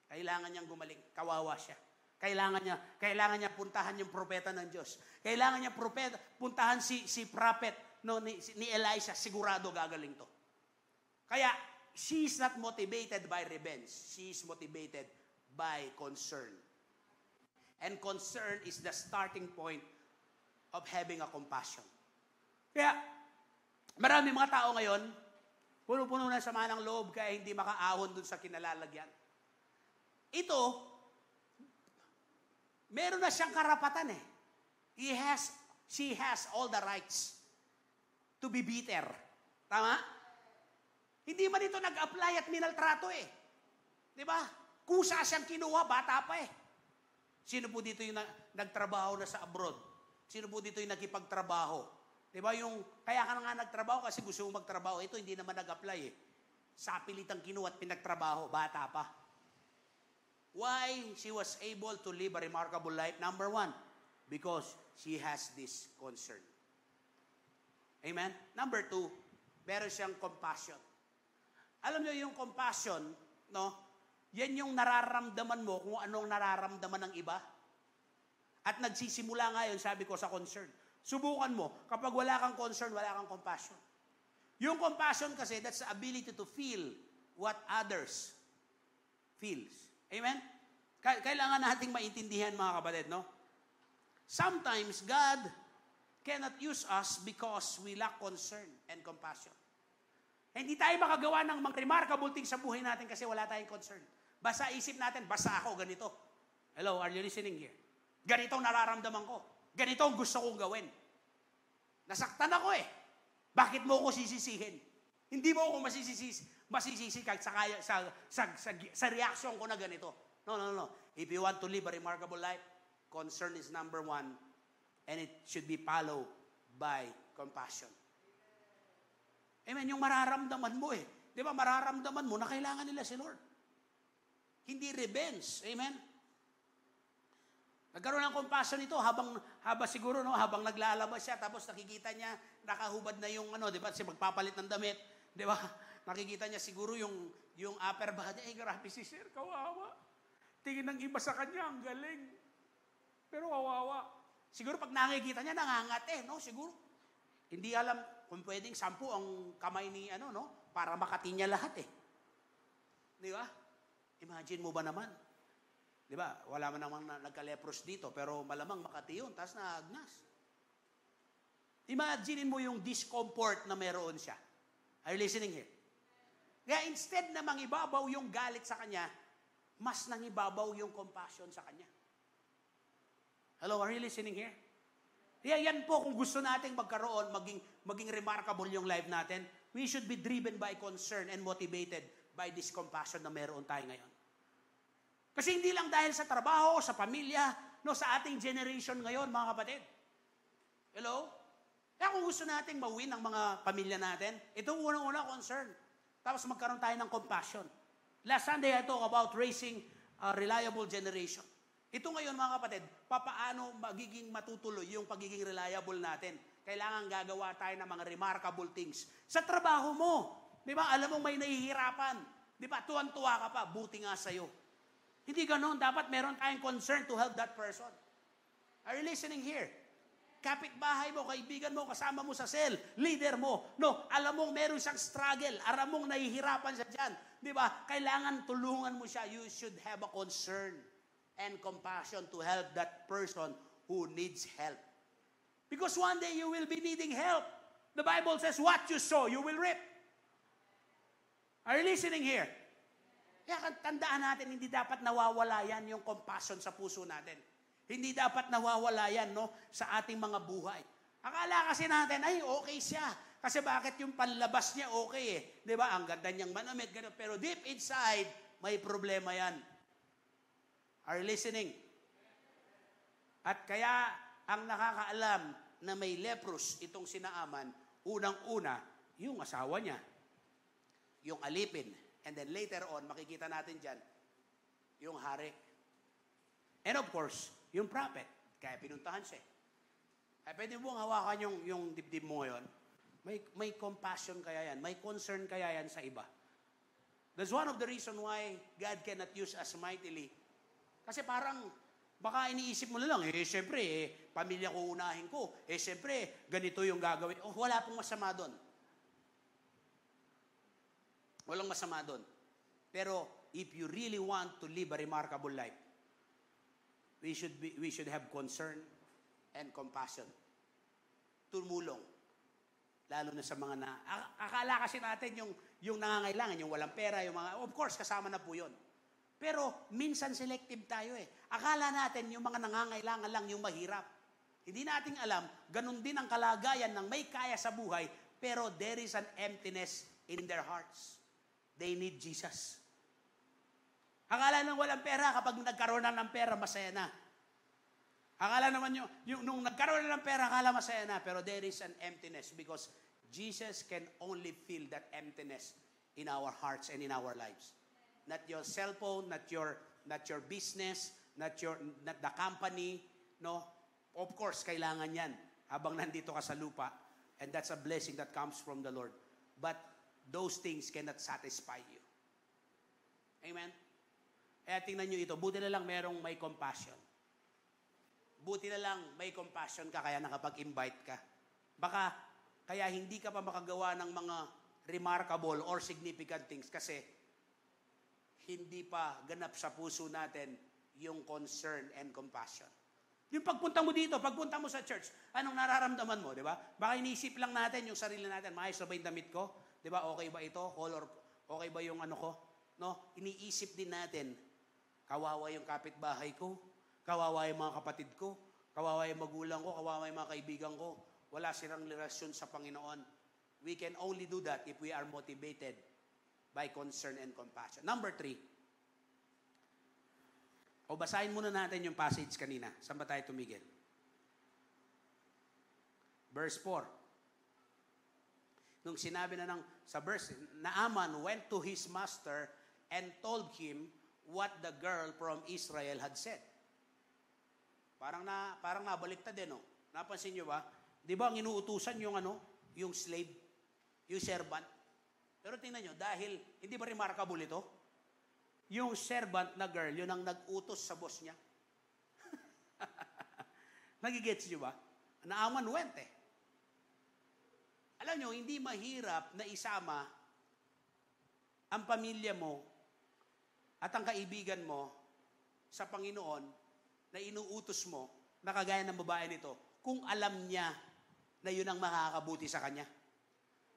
Kailangan niyang gumaling. Kawawa siya. Kailangan niya puntahan yung propeta ng Diyos. Kailangan niya puntahan si prophet ni Elisha. Sigurado gagaling to. Kaya, she's not motivated by revenge. She's motivated by concern. And concern is the starting point of having a compassion. Kaya, marami mga tao ngayon, puno-puno na sama ng loob kaya hindi makaahon dun sa kinalalagyan. Ito, meron na siyang karapatan eh. She has all the rights to be bitter. Tama? Hindi man ito nag-apply at minaltrato eh. Di ba? Kusa siyang kinuha, bata pa eh. Sino po dito yung nagtrabaho na sa abroad? Sino po dito yung nakipagtrabaho? Di ba kaya ka na nga nagtrabaho kasi gusto mo magtrabaho. Ito hindi naman nag-apply eh. Sa pilitang kinuha at pinagtrabaho, bata pa. Why she was able to live a remarkable life? Number 1, because she has this concern. Amen? Number 2, meron siyang compassion. Alam niyo yung compassion, no? Yan yung nararamdaman mo kung anong nararamdaman ng iba. At nagsisimula ngayon, sabi ko, sa concern. Subukan mo, kapag wala kang concern, wala kang compassion. Yung compassion kasi, that's the ability to feel what others feels. Amen? Kailangan nating maintindihan, mga kapatid, no? Sometimes, God cannot use us because we lack concern and compassion. Hindi tayo makagawa ng mga remarkable things sa buhay natin kasi wala tayong concern. Basta isip natin, basta ako ganito. Hello, are you listening here? Ganito ang nararamdaman ko. Ganito ang gusto kong gawin. Nasaktan ako eh. Bakit mo ako sisisihin? Hindi mo ako masisisi kahit sa reaction ko na ganito. No. If you want to live a remarkable life, concern is number 1 and it should be followed by compassion. Amen, yung mararamdaman mo eh. Di ba, mararamdaman mo na kailangan nila si Lord. Hindi revenge. Amen? Nagkaroon ng compassion ito habang siguro habang naglalabas siya tapos nakikita niya nakahubad na yung di ba? Kasi magpapalit ng damit, di ba? Nakikita niya siguro yung upper body, grabe si sir, kawawa. Tingin ng iba sa kanya, ang galing. Pero kawawa. Siguro pag nakikita niya nangangate, no? Siguro hindi alam kung pwedeng 10 ang kamay ni para makati niya lahat Di ba? Imagine mo ba naman? Di ba? Wala man namang nagka-lepros dito, pero malamang makati yun, tapos naagnas. Imagine mo yung discomfort na meron siya. Are you listening here? Kaya instead na mangibabaw yung galit sa kanya, mas nangibabaw yung compassion sa kanya. Hello, are you listening here? Kaya yan po, kung gusto nating magkaroon, maging remarkable yung life natin, we should be driven by concern and motivated by this compassion na meron tayo ngayon. Kasi hindi lang dahil sa trabaho, sa pamilya, sa ating generation ngayon, mga kapatid. Hello? Kaya kung gusto nating mawin ang mga pamilya natin, ito unang-una concern. Tapos magkaroon tayo ng compassion. Last Sunday, I talk about raising a reliable generation. Ito ngayon, mga kapatid, papaano magiging matutuloy yung pagiging reliable natin? Kailangan gagawa tayo ng mga remarkable things. Sa trabaho mo, di ba, alam mo may nahihirapan. Di ba, tuwan-tuwa ka pa, buti nga sa'yo. Hindi ganon. Dapat meron tayong concern to help that person. Are you listening here? Kapitbahay mo, kaibigan mo, kasama mo sa cell, leader mo. Alam mong meron siyang struggle. Alam mong nahihirapan siya dyan. Di ba? Kailangan tulungan mo siya. You should have a concern and compassion to help that person who needs help. Because one day you will be needing help. The Bible says, what you sow, you will reap. Are you listening here? Kaya tandaan natin, hindi dapat nawawala yan yung compassion sa puso natin. Hindi dapat nawawala yan sa ating mga buhay. Akala kasi natin, ay okay siya. Kasi bakit yung panlabas niya okay Di ba? Ang ganda niyang manamit, ganun. Pero deep inside, may problema yan. Are you listening? At kaya, ang nakakaalam na may leprous itong sinaaman, unang-una, yung asawa niya, yung alipin. And then later on, makikita natin dyan, yung hari. And of course, yung prophet. Kaya pinuntahan siya. Ay pwede mong hawakan yung dibdib mo ngayon. May compassion kaya yan. May concern kaya yan sa iba. That's one of the reason why God cannot use us mightily. Kasi parang, baka iniisip mo na lang, syempre, pamilya ko unahin ko. Syempre, ganito yung gagawin. Wala pong masama doon. Walang masama doon. Pero, if you really want to live a remarkable life, we should have concern and compassion. Tumulong. Lalo na sa mga akala kasi natin yung nangangailangan, yung walang pera, yung mga, of course, kasama na po yun. Pero, minsan selective tayo Akala natin yung mga nangangailangan lang yung mahirap. Hindi natin alam, ganun din ang kalagayan ng may kaya sa buhay, pero there is an emptiness in their hearts. They need Jesus. Akala nang walang pera, kapag nagkaroon na ng pera, masaya na. Akala naman nung nagkaroon na ng pera, akala masaya na. Pero there is an emptiness because Jesus can only fill that emptiness in our hearts and in our lives. Not your cellphone, not your business, not the company. No? Of course, kailangan yan habang nandito ka sa lupa. And that's a blessing that comes from the Lord. But those things cannot satisfy you. Amen? Kaya tingnan nyo ito, buti na lang merong may compassion. Buti na lang may compassion ka kaya nakapag-invite ka. Baka kaya hindi ka pa makagawa ng mga remarkable or significant things kasi hindi pa ganap sa puso natin yung concern and compassion. Yung pagpunta mo dito, pagpunta mo sa church, anong nararamdaman mo, di ba? Baka iniisip lang natin yung sarili natin, maayos na ba yung damit ko? Di ba, okay ba ito? Color, okay ba yung ano ko? No? Iniisip din natin, kawawa yung kapitbahay ko, kawawa yung mga kapatid ko, kawawa yung magulang ko, kawawa yung mga kaibigan ko. Wala silang relasyon sa Panginoon. We can only do that if we are motivated by concern and compassion. Number 3. Basahin muna natin yung passage kanina. Saan ba tayo tumigil? Verse 4. Nung sinabi na sa verse, Naaman went to his master and told him what the girl from Israel had said. Parang nabaliktad din, no? Napansin nyo ba? Di ba ang inuutusan yung slave, yung servant? Pero tingnan nyo, dahil, hindi ba remarkable ito? Yung servant na girl, yun ang nag-utos sa boss niya. Nagigets nyo ba? Naaman went eh. Alam nyo, hindi mahirap na isama ang pamilya mo at ang kaibigan mo sa Panginoon na inuutos mo na kagaya ng babae nito kung alam niya na yun ang makakabuti sa kanya.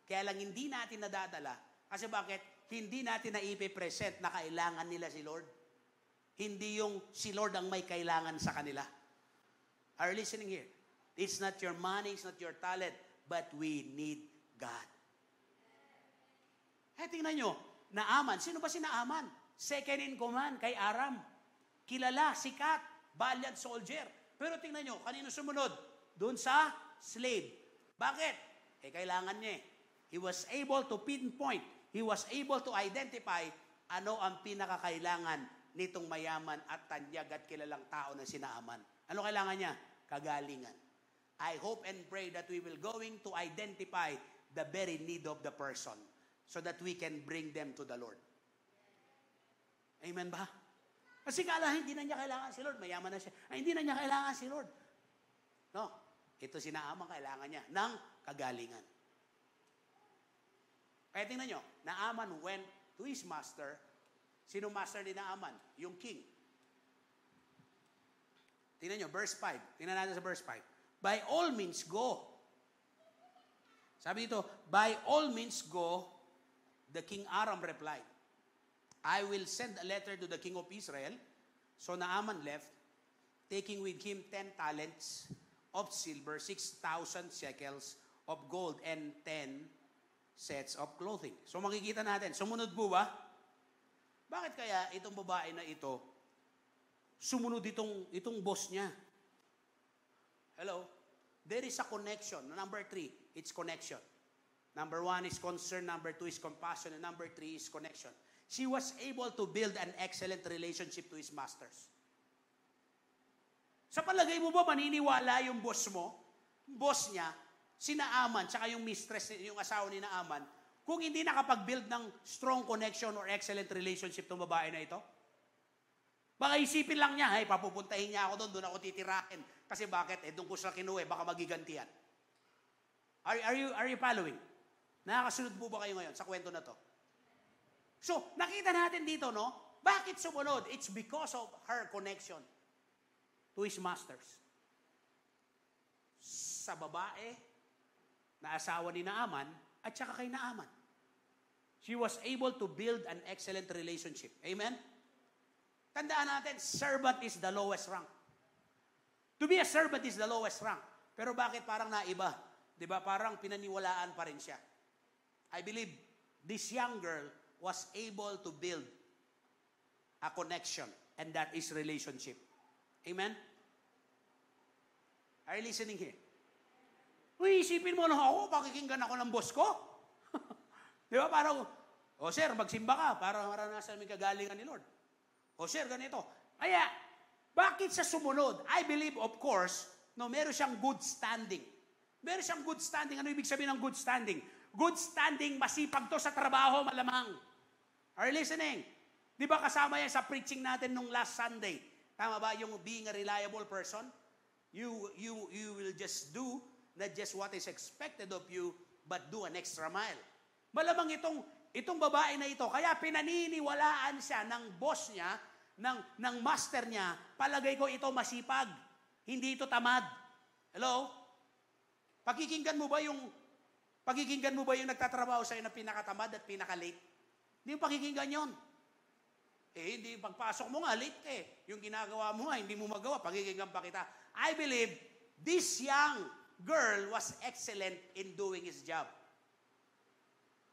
Kaya lang hindi natin nadadala. Kasi bakit? Hindi natin na ipipresent na kailangan nila si Lord. Hindi yung si Lord ang may kailangan sa kanila. Are you listening here? It's not your money, it's not your talent, but we need God. Tingnan nyo, Naaman. Sino ba si Naaman? Second in command kay Aram. Kilala, sikat, valiant soldier. Pero tingnan nyo, kanino sumunod? Doon sa slave. Bakit? Kailangan niya. He was able to pinpoint. He was able to identify ano ang pinakakailangan nitong mayaman at tanyag at kilalang tao na si Naaman. Ano kailangan niya? Kagalingan. I hope and pray that we will going to identify the very need of the person so that we can bring them to the Lord. Amen ba? Kasi kala hindi na niya kailangan si Lord. Mayaman na siya. Hindi na niya kailangan si Lord. No. Ito si Naaman kailangan niya ng kagalingan. Kaya tingnan nyo, Naaman went to his master. Sino master ni Naaman? Yung king. Tingnan nyo, verse 5. Tingnan natin sa verse 5. By all means, go. Sabi dito, by all means, go. The king Aram replied, I will send a letter to the king of Israel. So Naaman left, taking with him 10 talents of silver, 6,000 shekels of gold, and 10 sets of clothing. So makikita natin, sumunod po ba? Bakit kaya itong babae na ito, sumunod itong boss niya? Hello? There is a connection. Number 3, it's connection. Number 1 is concern. Number 2 is compassion. And number 3 is connection. She was able to build an excellent relationship to his masters. Sa palagay mo ba maniniwala yung boss mo, boss niya, si Naaman, tsaka yung mistress, yung asawa ni Naaman, kung hindi nakapag-build ng strong connection or excellent relationship tong babae na ito? Baka isipin lang niya, papupuntahin niya ako doon ako titirakin. Kasi bakit? Doon ko sila kinuha, baka magigantihan. Are you following? Nakakasunod po ba kayo ngayon sa kwento na to? So, nakita natin dito, no? Bakit sumunod? It's because of her connection to his masters. Sa babae na asawa ni Naaman at saka kay Naaman. She was able to build an excellent relationship. Amen? Tandaan natin, servant is the lowest rank. To be a servant is the lowest rank. Pero bakit parang naiba? Diba? Parang pinaniwalaan pa rin siya. I believe this young girl was able to build a connection, and that is relationship. Amen? Are you listening here? Uy, isipin mo lang ako, pakikinggan ako ng boss ko. Di ba? Parang, sir, magsimba ka para maranasan mo kagalingan ni Lord. Sir, ganito. Kaya, bakit sa sumunod? I believe, of course, meron siyang good standing. Meron siyang good standing. Ano ibig sabihin ng good standing? Good standing, masipag to sa trabaho, malamang. Are you listening? Di ba kasama yan sa preaching natin nung last Sunday? Tama ba? Yung being a reliable person? You will just do not just what is expected of you, but do an extra mile. Malamang itong babae na ito, kaya pinaniniwalaan siya ng boss niya, ng master niya, palagay ko ito masipag. Hindi ito tamad. Hello? Pakikinggan mo ba yung nagtatrabaho sa'yo na pinakatamad at pinaka-late? Hindi yung pakikinggan yun. Hindi yung pagpasok mo nga, late . Yung ginagawa mo nga, hindi mo magawa, pakikinggan pa kita. I believe this young girl was excellent in doing his job.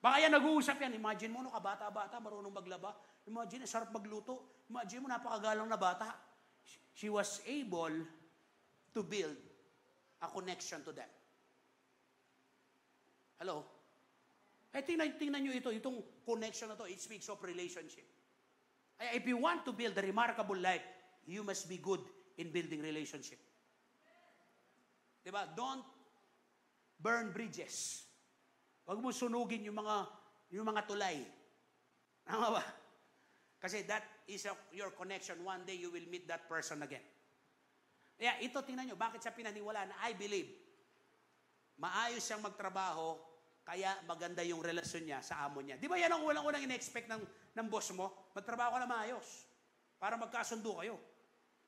Baka yan nag-uusap yan. Imagine mo, kabata-bata, marunong maglaba. Imagine, sarap magluto. Imagine mo, napakagalang na bata. She was able to build a connection to them. Hello? Tingnan nyo itong connection na to. It speaks of relationship. If you want to build a remarkable life, you must be good in building relationship. Diba? Don't burn bridges. Huwag mo sunugin yung mga tulay. Tama ba? Kasi that is your connection. One day you will meet that person again. Kaya ito, tingnan nyo, bakit siya pinaniwalaan? I believe, maayos siyang magtrabaho, kaya maganda yung relasyon niya sa amo niya. Di ba yan ang unang-unang in-expect ng boss mo? Magtrabaho ka na maayos para magkasundo kayo.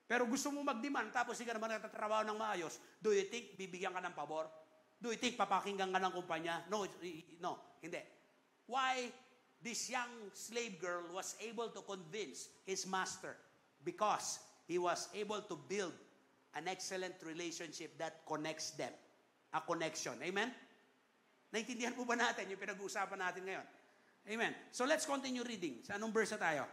Pero gusto mo mag-demand, tapos hindi ka naman nagtatrabaho ng maayos, do you think bibigyan ka ng pabor? Do you think papakinggan ka ng kumpanya? No, hindi. Why this young slave girl was able to convince his master? Because he was able to build an excellent relationship that connects them. A connection. Amen? Naintindihan po ba natin yung pinag-uusapan natin ngayon? Amen. So let's continue reading. Sa anong verse na tayo?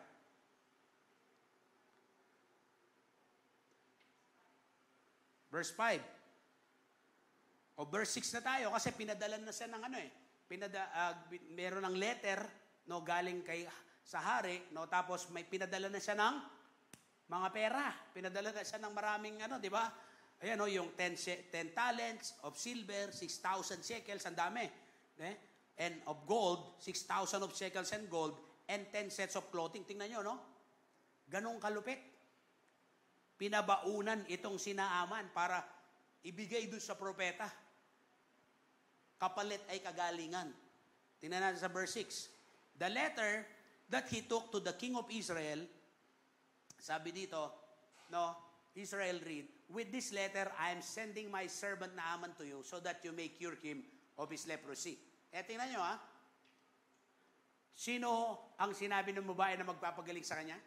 Verse 5. O verse 6 na tayo kasi pinadalan na siya ng meron ng letter galing sa hari, tapos may pinadala na siya ng mga pera. Pinadala na siya ng maraming di ba? Ayan yung 10 talents of silver, 6,000 shekels, ang dami. And of gold, 6,000 of shekels and gold, and 10 sets of clothing. Tingnan nyo, ganong kalupit. Pinabaunan itong sinaaman para ibigay doon sa propeta. Kapalit ay kagalingan. Tingnan natin sa verse 6. The letter that he took to the king of Israel, sabi dito, Israel read, with this letter, I am sending my servant Naaman to you so that you may cure him of his leprosy. Tingnan nyo Sino ang sinabi ng babae na magpapagaling sa kanya?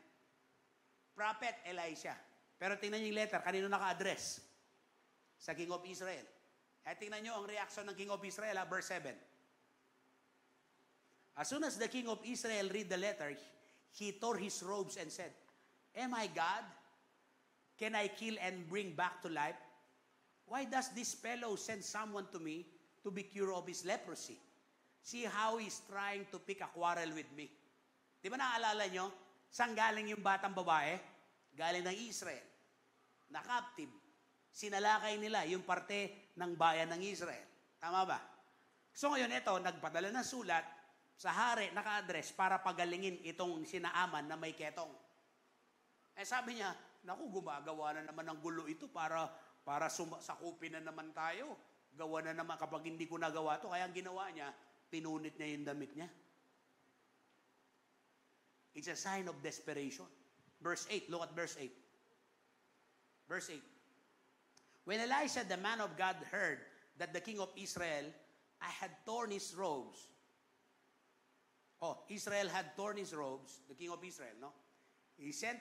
Prophet Elisha. Pero tingnan nyo yung letter, kanino naka-address? Sa king of Israel. Tingnan nyo ang reaction ng king of Israel, verse 7. As soon as the king of Israel read the letter, he tore his robes and said, Am I God? Can I kill and bring back to life? Why does this fellow send someone to me to be cured of his leprosy? See how he's trying to pick a quarrel with me. Di ba naaalala nyo? Saan galing yung batang babae? Galing ng Israel. Na captive. Sinalakay nila yung parte ng bayan ng Israel. Tama ba? So ngayon ito, nagpadala ng sulat sa hari, naka-address para pagalingin itong sinaaman na may ketong. Sabi niya, naku, gumagawa na naman ng gulo ito para sakupin na naman tayo. Gawa na naman kapag hindi ko nagawa to. Kaya ang ginawa niya, pinunit niya yung damit niya. It's a sign of desperation. Verse 8, look at verse 8. Verse 8. When Elisha, the man of God, heard that the king of Israel had torn his robes. Israel had torn his robes, the king of Israel, He sent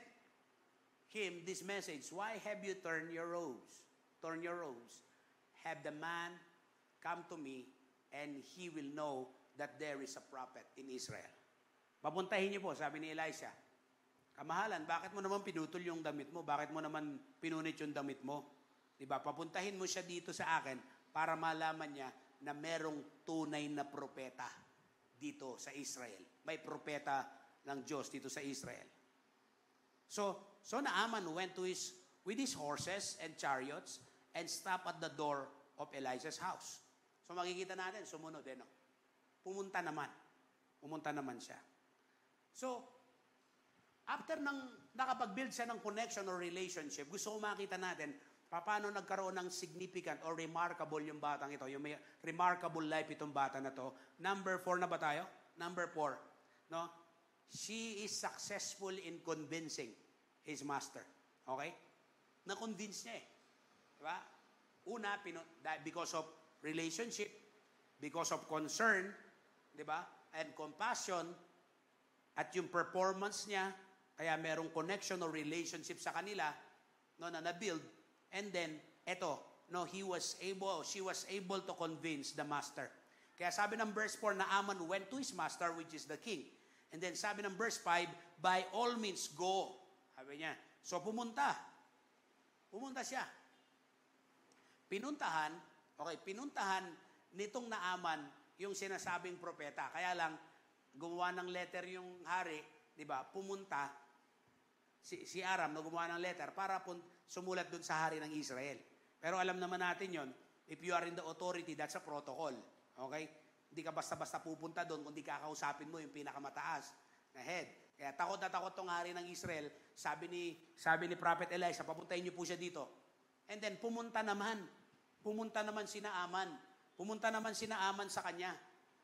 him this message, why have you torn your robes? Torn your robes. Have the man come to me, and he will know that there is a prophet in Israel. Papuntahin niyo po, sabi ni Elisha. Kamahalan, bakit mo naman pinutol yung damit mo? Bakit mo naman pinunit yung damit mo? Diba? Papuntahin mo siya dito sa akin para malaman niya na merong tunay na propeta dito sa Israel. May propeta ng Diyos dito sa Israel. So Naaman went with his horses and chariots and stopped at the door of Elisha's house. So makikita natin, sumunod Pumunta naman siya. So, after nakapag-build siya ng connection or relationship, gusto ko makita natin paano nagkaroon ng significant or remarkable yung batang ito, yung may remarkable life itong bata na to. Number 4 na ba tayo? Number 4. She is successful in convincing his master. Okay? Na-convince niya Diba? Una, because of relationship, because of concern, diba? And compassion, at yung performance niya, kaya merong connection or relationship sa kanila, na na-build. And then, she was able to convince the master. Kaya sabi ng verse 4, Naaman went to his master, which is the king. And then sabi ng verse 5, by all means, go. Sabi niya. So, pumunta siya. Pinuntahan nitong Naaman yung sinasabing propeta. Kaya lang, gumawa ng letter yung hari, di ba? Pumunta, si Aram na gumawa ng letter para sumulat dun sa hari ng Israel. Pero alam naman natin yon, if you are in the authority, that's a protocol. Okay? Hindi ka basta-basta pupunta doon kung di kakausapin mo yung pinakamataas na head. Kaya takot na takot tong hari ng Israel. Sabi ni Prophet Elisha, papuntahin niyo po siya dito. And then pumunta naman si Naaman. Pumunta naman si Naaman sa kanya.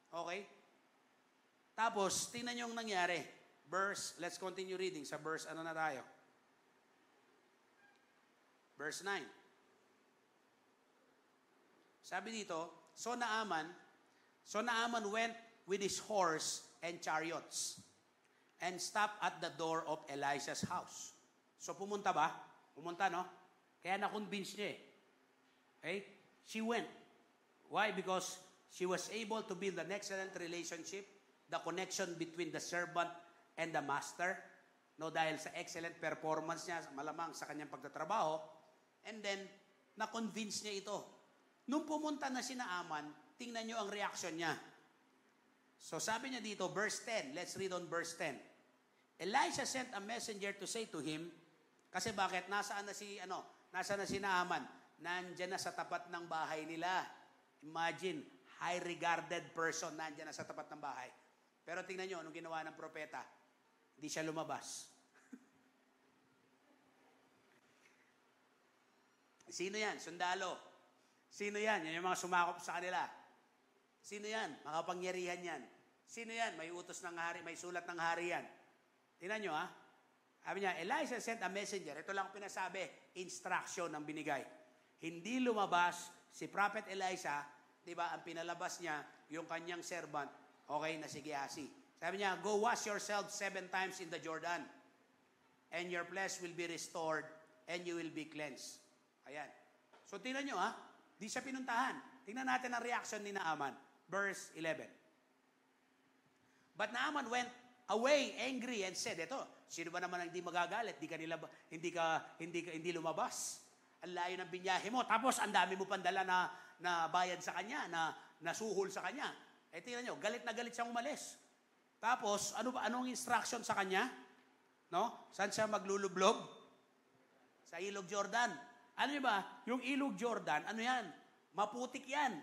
Okay? Tapos, tingnan niyo yung nangyari. Let's continue reading. Sa verse, ano na tayo? Verse 9. Sabi dito, So Naaman went with his horse and chariots and stopped at the door of Elisha's house. So pumunta ba? Pumunta, no? Kaya na-convince niya eh. Okay? She went. Why? Because she was able to build an excellent relationship, the connection between the servant and the master, no, dahil sa excellent performance niya, malamang sa kanyang pagtatrabaho, and then, na-convince niya ito. Nung pumunta na si Naaman, tingnan niyo ang reaction niya. So sabi niya dito, verse 10, let's read on verse 10. Elisha sent a messenger to say to him, kasi bakit? Nasaan na si Naaman? Nandiyan na sa tapat ng bahay nila. Imagine, high-regarded person, nandiyan na sa tapat ng bahay. Pero tingnan niyo, anong ginawa ng propeta? Hindi siya lumabas. Sino yan? Sundalo. Sino yan? Yan yung mga sumakop sa kanila. Sino yan? Makapangyarihan yan. Sino yan? May utos ng hari, may sulat ng hari yan. Tingnan nyo, ha? Sabi niya, Elisha sent a messenger. Ito lang pinasabi, instruction ang binigay. Hindi lumabas si Prophet Elisha, di ba, ang pinalabas niya, yung kanyang servant, okay, na si Gehazi. Sabi niya, go wash yourself 7 times in the Jordan, and your flesh will be restored, and you will be cleansed. Ayan. So, tingnan nyo, ha? Di siya pinuntahan. Tingnan natin ang reaction ni Naaman. Verse 11. But Naaman went away angry and said, eto, sino ba naman ang hindi magagalit? Hindi lumabas. Ang layo ng binyahe mo. Tapos, ang dami mo pandala na bayad sa kanya, na suhol sa kanya. Eh, tingnan nyo, galit na galit siyang umalis. Tapos, anong instruction sa kanya? No? Saan siya maglulublob? Sa Ilog Jordan. Ano yun ba? Yung Ilog Jordan, ano yan? Maputik yan.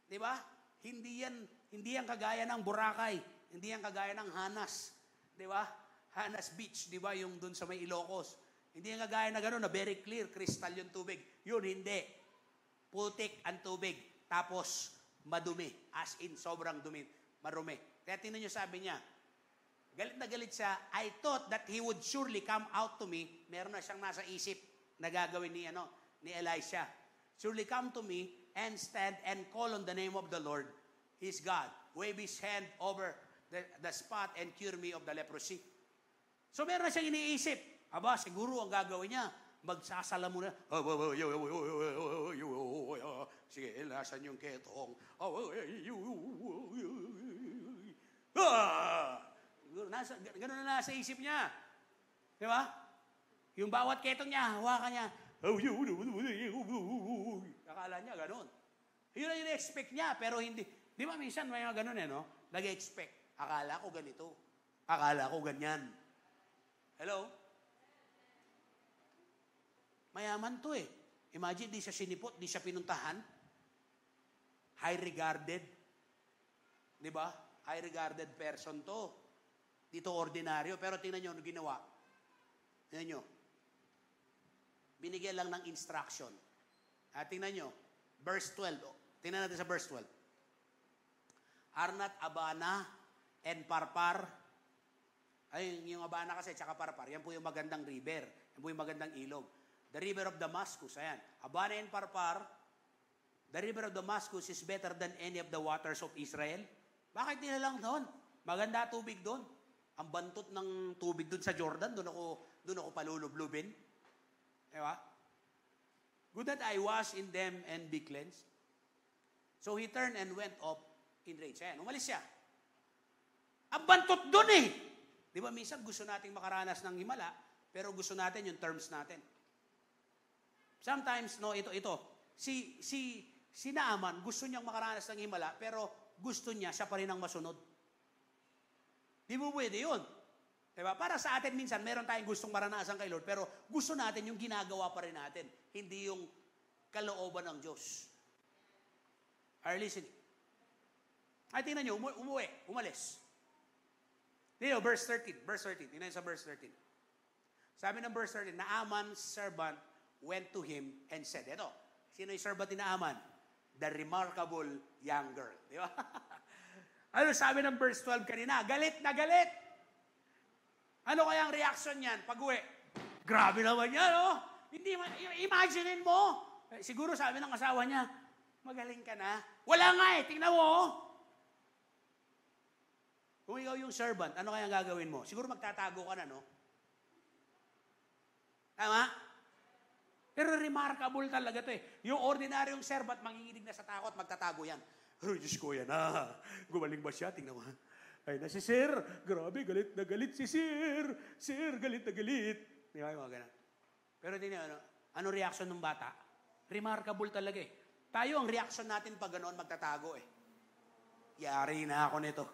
Di ba? Hindi yan kagaya ng Boracay. Hindi yan kagaya ng Hanas. Di ba? Hanas Beach, di ba? Yung dun sa may Ilocos. Hindi yan kagaya na gano'n, na very clear, crystal yung tubig. Yun, hindi. Putik ang tubig. Tapos, madumi. As in, sobrang dumi. Marumi. Kaya tingnan nyo, sabi niya, galit na galit siya, I thought that he would surely come out to me. Meron na siyang nasa isip na gagawin ni Elisha. Surely come to me and stand and call on the name of the Lord, his God. Wave his hand over the spot and cure me of the leprosy. So meron na siyang iniisip. Aba, siguro ang gagawin niya, magsasala muna. Sige, nasan yung ketong? Ganun na nasa isip niya. Di ba? Yung bawat ketong niya, hawakan niya. Akala niya ganun. Yun ang in-expect niya, pero hindi. Di ba minsan may mga ganun no? Nag-expect. Akala ko ganito. Akala ko ganyan. Hello? Mayaman to eh. Imagine, di siya sinipot, di siya pinuntahan. High regarded. Di ba? High regarded person to. Dito ordinaryo. Pero tingnan nyo, ano ginawa? Tingnan nyo. Binigyan lang ng instruction. Tingnan nyo. Verse 12. Tingnan natin sa verse 12. Arnat, Abana, and Parpar. Ay, yung Abana kasi, tsaka Parpar. Yan po yung magandang river. Yan po yung magandang ilog. The river of Damascus. Ayan. Abana and Parpar. The river of Damascus is better than any of the waters of Israel. Bakit nila lang doon? Maganda tubig doon. Ang bantot ng tubig doon sa Jordan, doon ako palulublubin. Diba? Good that I wash in them and be cleansed. So he turned and went up in rage. Ayan, umalis siya. Ang bantot doon eh. Di ba, minsan gusto nating makaranas ng himala, pero gusto natin yung terms natin. Sometimes, no, ito. Si Naaman, gusto niyang makaranas ng himala, pero gusto niya, siya pa rin ang masunod. Di mo pwede yun. Diba? Para sa atin minsan, meron tayong gustong maranasan kay Lord, pero gusto natin yung ginagawa pa rin natin, hindi yung kalooban ng Diyos. Are you listening? Ay, tingnan nyo, umalis. Dito, verse 13. Tingnan nyo sa verse 13. Sabi ng verse 13, Naaman's servant went to him and said, eto, sino yung servant ni Naaman? The remarkable young girl. Di ba? Ano sabi ng verse 12 kanina? Galit na galit. Ano kaya ang reaction niyan pag-uwi? Grabe naman yan, oh. Hindi, imaginein mo. Siguro sabi ng asawa niya, magaling ka na. Wala nga eh, tingnan mo, oh. Kung ikaw yung servant, ano kaya gagawin mo? Siguro magtatago ka na, no? Tama? Pero remarkable talaga to eh. Yung ordinaryong servant, manginginig na sa takot, magtatago yan. Oh, Diyos ko yan, gumaling ba siya? Tingnan mo. Ay na si Sir, grabe, galit na galit si Sir. Sir, galit na galit. Di ba yung mga ganun? Pero tingnan, ano reaction ng bata? Remarkable talaga eh. Tayo, ang reaction natin pag ganoon, magtatago eh. Yari na ako nito.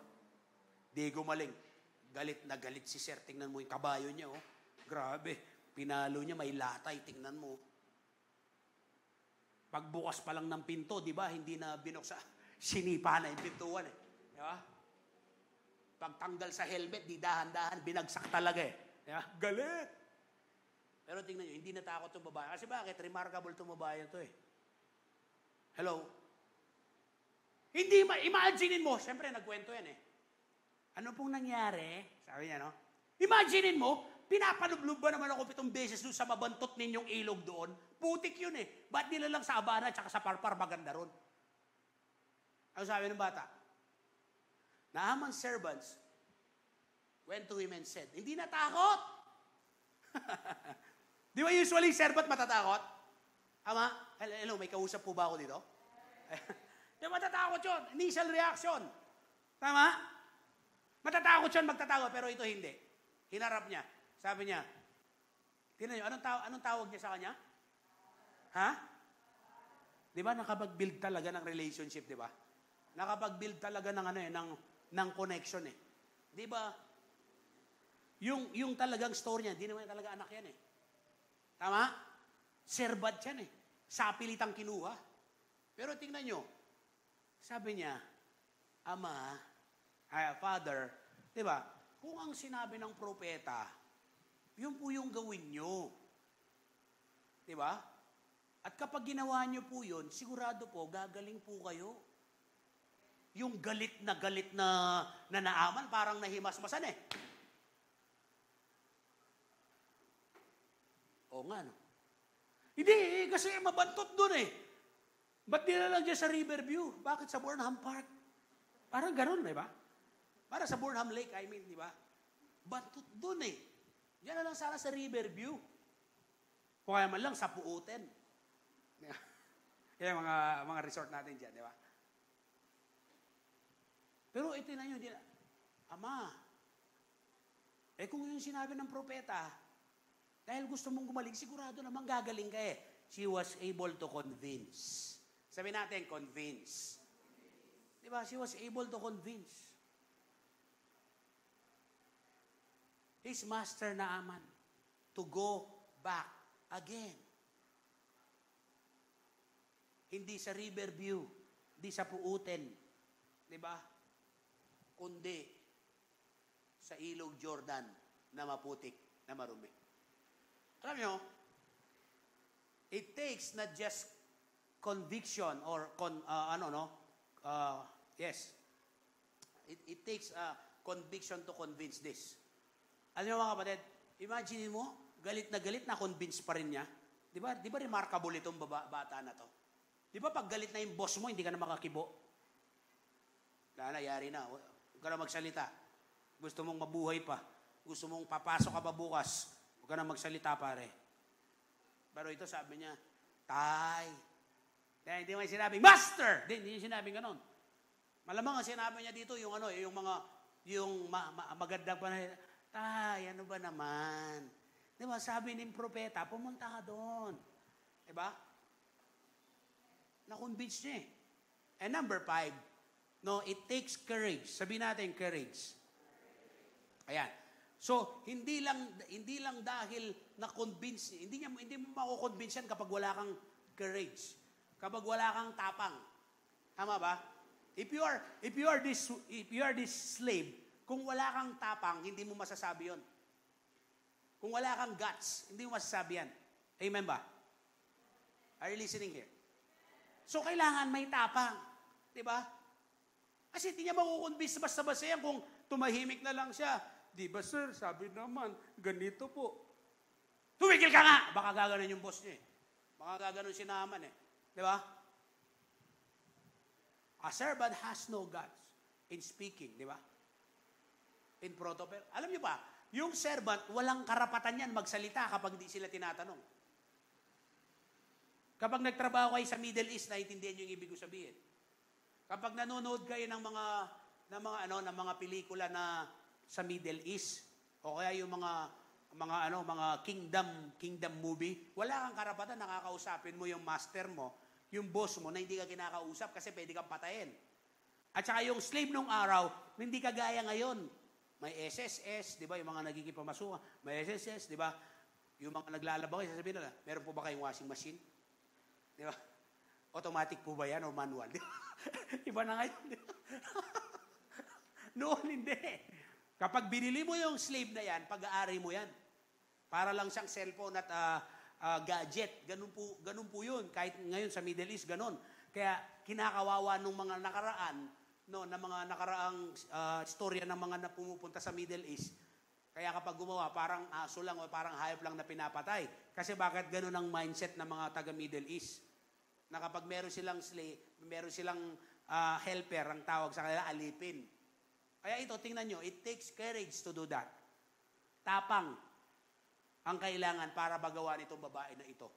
Di gumaling. Galit na galit si Sir. Tingnan mo yung kabayo niya, oh. Grabe. Pinalo niya, may latay. Tingnan mo. Pagbukas pa lang ng pinto, di ba? Hindi na binuksa. Sinipa na yung pintuan eh. Di ba? Pagtanggal sa helmet, di dahan-dahan, binagsak talaga eh. Di ba? Galit. Pero tingnan nyo, hindi natakot itong babae. Kasi bakit? Remarkable itong babae ito eh. Hello? Hindi, imaginein mo. Siyempre, nagkwento yan eh. Ano pong nangyari? Sabi niya, no? Imaginein mo, pinapalublob ba naman ako 7 beses doon sa mabantot ninyong ilog doon? Putik yun eh. Ba't nila lang sa Abana at sa Parpar maganda ron? Ano sabi ng bata? Naaman's servants went to him and said, hindi natakot. Di ba usually servant matatakot? Ama, hello, may kausap po ba ako dito? Di ba matatakot yun? Initial reaction. Tama? Matatakot yun, magtatakot, pero ito hindi. Hinarap niya. Sabi niya, tingnan niyo, anong tawag niya sa kanya? Ha? Di ba nakapag-build talaga ng relationship, di ba? Nakapag-build talaga ng ng connection eh. Di ba? Yung talagang story niya, di naman talaga anak yan eh. Tama? Servant yan eh. Sapilitang kinuha. Pero tingnan nyo, sabi niya, Ama, Father, di ba? Kung ang sinabi ng propeta, yun po yung gawin nyo. Di ba? At kapag ginawa nyo po yun, sigurado po, gagaling po kayo. Yung galit na Naaman, parang nahimasmasan eh. Oo nga, no? Hindi, kasi mabantot dun eh. Ba't nila lang dyan sa Riverview? Bakit sa Burnham Park? Parang ganun, di ba? Para sa Burnham Lake, I mean, di ba? Bantot dun eh. Diyan na lang sana sa Riverview. Kung kaya man lang sa Puuten. Yan mga resort natin dyan, di ba? Pero ito na yun, Ama, kung yung sinabi ng propeta, dahil gusto mong gumaling, sigurado naman gagaling ka eh. She was able to convince. Sabi natin, convince. Di ba? She was able to convince his master Naaman to go back again. Hindi sa Riverview, hindi sa Puuten, di ba? Kundi sa ilog Jordan na maputik, na marumi. Alam nyo, it takes not just conviction or it takes conviction to convince this. Alam nyo mga kapatid, imagine mo, galit na convince pa rin niya. Di ba remarkable itong bata na to? Di ba pag galit na yung boss mo, hindi ka na makakibo? Yari na. Huwag ka na magsalita. Gusto mong mabuhay pa. Gusto mong papasok ka pa bukas. Huwag ka na magsalita, pare. Pero ito sabi niya, Tay. Hindi mo sinabi, Master! Hindi niya sinabing ganon. Malamang ang sinabi niya dito, yung magandang panahon, Tay, ano ba naman? Di ba, sabi ng propeta, pumunta ka doon. Di ba? Na-convince niya eh. And number 5, no, it takes courage. Sabihin natin courage. Ayan. So, hindi lang dahil na-convince, hindi mo mako-convince yan kapag wala kang courage. Kapag wala kang tapang. Tama ba? If you are this slave, kung wala kang tapang, hindi mo masasabi 'yon. Kung wala kang guts, hindi mo masasabi yan. Amen ba? Are you listening here? So, kailangan may tapang. Di ba? Kasi hindi niya makukonvince basta-basta yan kung tumahimik na lang siya. Di ba, sir? Sabi naman, ganito po. Tumigil ka nga! Baka gaganon yung boss niya eh. Baka gaganon si Naaman eh. Di ba? A servant has no guts in speaking, di ba? In protocol. Alam niyo ba, yung servant, walang karapatan yan magsalita kapag di sila tinatanong. Kapag nagtrabaho kayo sa Middle East, naiintindihan niyo yung ibig ko sabihin. Kapag nanonood kayo ng mga pelikula na sa Middle East o kaya yung mga kingdom movie, wala kang karapatan nakakausapin mo yung master mo, yung boss mo na hindi ka kinakausap kasi pwede kang patayin. At saka yung slave nung araw, hindi ka gaya ngayon. May SSS, di ba? Yung mga nagkikipamasukan. May SSS, di ba? Yung mga naglalaba kayo, sasabihin nila, meron po ba kayong washing machine? Di ba? Automatic po ba yan o manual? Iba na ngayon. Noon, hindi. Kapag binili mo yung slave na yan, pag-aari mo yan. Para lang siyang cellphone at gadget. Ganun po yun. Kahit ngayon sa Middle East, ganun. Kaya kinakawawa nung mga nakaraan, na mga nakaraang storya ng mga pumupunta sa Middle East. Kaya kapag gumawa, parang aso lang o parang hayop lang na pinapatay. Kasi bakit ganun ang mindset ng mga taga Middle East? Na kapag meron silang slave, meron silang helper, ang tawag sa kanila, alipin. Kaya ito, tingnan nyo, it takes courage to do that. Tapang ang kailangan para bagawan itong babae na ito.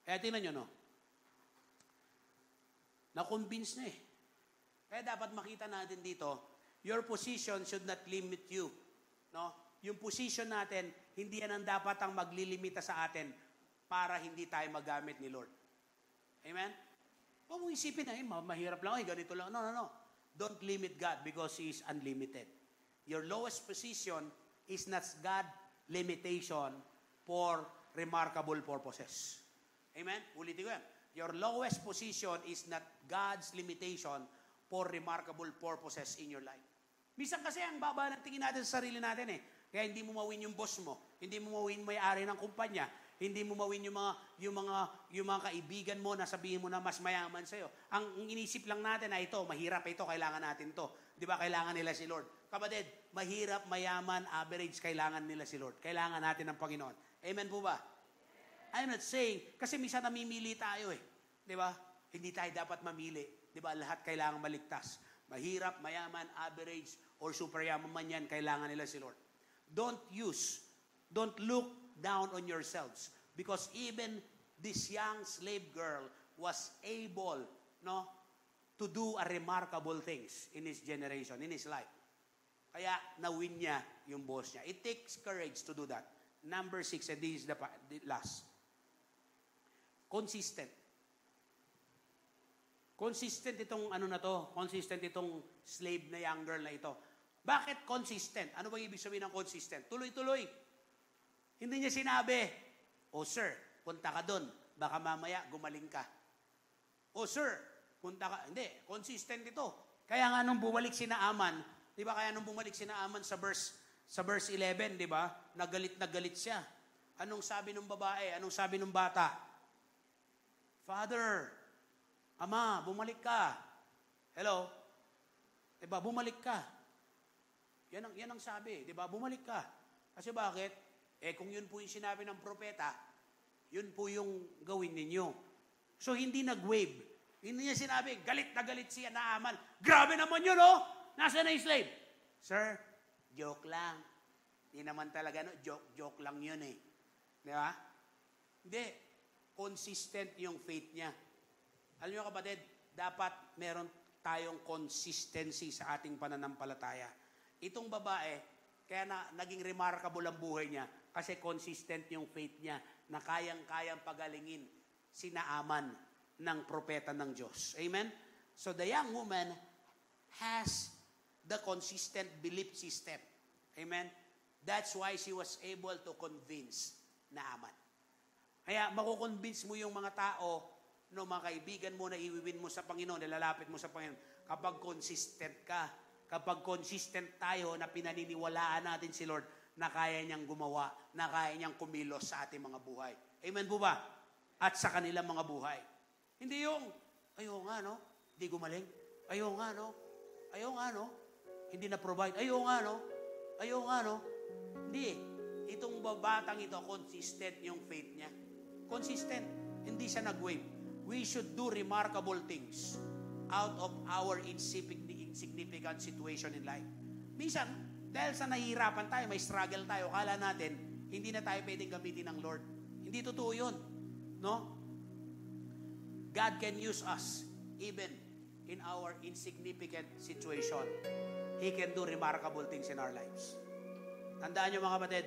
Kaya tingnan nyo, no? Na-convince na eh. Kaya dapat makita natin dito, your position should not limit you. No? Yung position natin, hindi yan ang dapat ang maglilimita sa atin para hindi tayo magamit ni Lord. Amen? Huwag mong isipin na, mahirap lang, ganito lang. No. Don't limit God because He is unlimited. Your lowest position is not God's limitation for remarkable purposes. Amen? Ulitin ko yan. Your lowest position is not God's limitation for remarkable purposes in your life. Minsan kasi ang baba ng tingin natin sa sarili natin eh. Kaya hindi mo mawin yung boss mo, hindi mo mawin may-ari ng kumpanya, hindi mo mawin yung mga kaibigan mo na sabihin mo na mas mayaman sa'yo. Ang inisip lang natin na ito, mahirap ito, kailangan natin to. Di ba, kailangan nila si Lord. Kapatid, mahirap, mayaman, average, kailangan nila si Lord. Kailangan natin ng Panginoon. Amen po ba? I'm not saying, kasi minsan namimili tayo eh. Di ba? Hindi tayo dapat mamili. Di ba? Lahat kailangan maligtas. Mahirap, mayaman, average, or super yaman man yan, kailangan nila si Lord. Don't look down on yourselves. Because even this young slave girl was able, to do a remarkable things in his generation, in his life. Kaya na-win niya yung boss niya. It takes courage to do that. Number 6, and this is the last. Consistent. Consistent itong consistent itong slave na young girl na ito. Bakit consistent? Ano bang ibig sabihin ng consistent? Tuloy-tuloy. Hindi niya sinabi, sir, punta ka doon. Baka mamaya gumaling ka. Sir, punta ka. Hindi, consistent ito. Kaya nga nung bumalik si Naaman, di ba kaya nung bumalik si Naaman sa verse 11, di ba? Nagalit na galit siya. Anong sabi ng babae? Anong sabi ng bata? Father, Ama, bumalik ka. Hello? Diba, bumalik ka. Yan ang sabi. Diba, bumalik ka. Kasi bakit? Kung yun po yung sinabi ng propeta, yun po yung gawin ninyo. So, hindi nag-wave. Hindi niya sinabi, galit na galit siya Naaman. Grabe naman yun, oh! Nasaan na yung slave? Sir, joke lang. Hindi naman talaga, joke lang yun eh. Diba? Hindi. Consistent yung faith niya. Alam niyo kapatid, dapat meron tayong consistency sa ating pananampalataya. Itong babae, kaya naging remarkable ang buhay niya kasi consistent yung faith niya na kayang-kayang pagalingin si Naaman ng propeta ng Diyos. Amen? So the young woman has the consistent belief system. Amen? That's why she was able to convince Naaman. Kaya makukonvince mo yung mga tao, no, mga kaibigan mo na iwiwin mo sa Panginoon, nilalapit mo sa Panginoon, kapag consistent ka, kapag consistent tayo na pinaniniwalaan natin si Lord na kaya niyang gumawa, na kaya niyang kumilos sa ating mga buhay. Amen po ba? At sa kanilang mga buhay. Hindi yung, ayaw nga, no? Hindi gumaling. Ayaw nga, no? Ayaw nga, no? Hindi na-provide. Ayaw nga, no? Ayaw nga, no? Hindi. Itong babatang ito, consistent yung faith niya. Consistent. Hindi siya nag-wave. We should do remarkable things out of our insignificant situation in life. Minsan, dahil sa nahihirapan tayo, may struggle tayo, kala natin, hindi na tayo pwedeng gamitin ng Lord. Hindi totoo yun. No? God can use us even in our insignificant situation. He can do remarkable things in our lives. Tandaan nyo mga kapatid,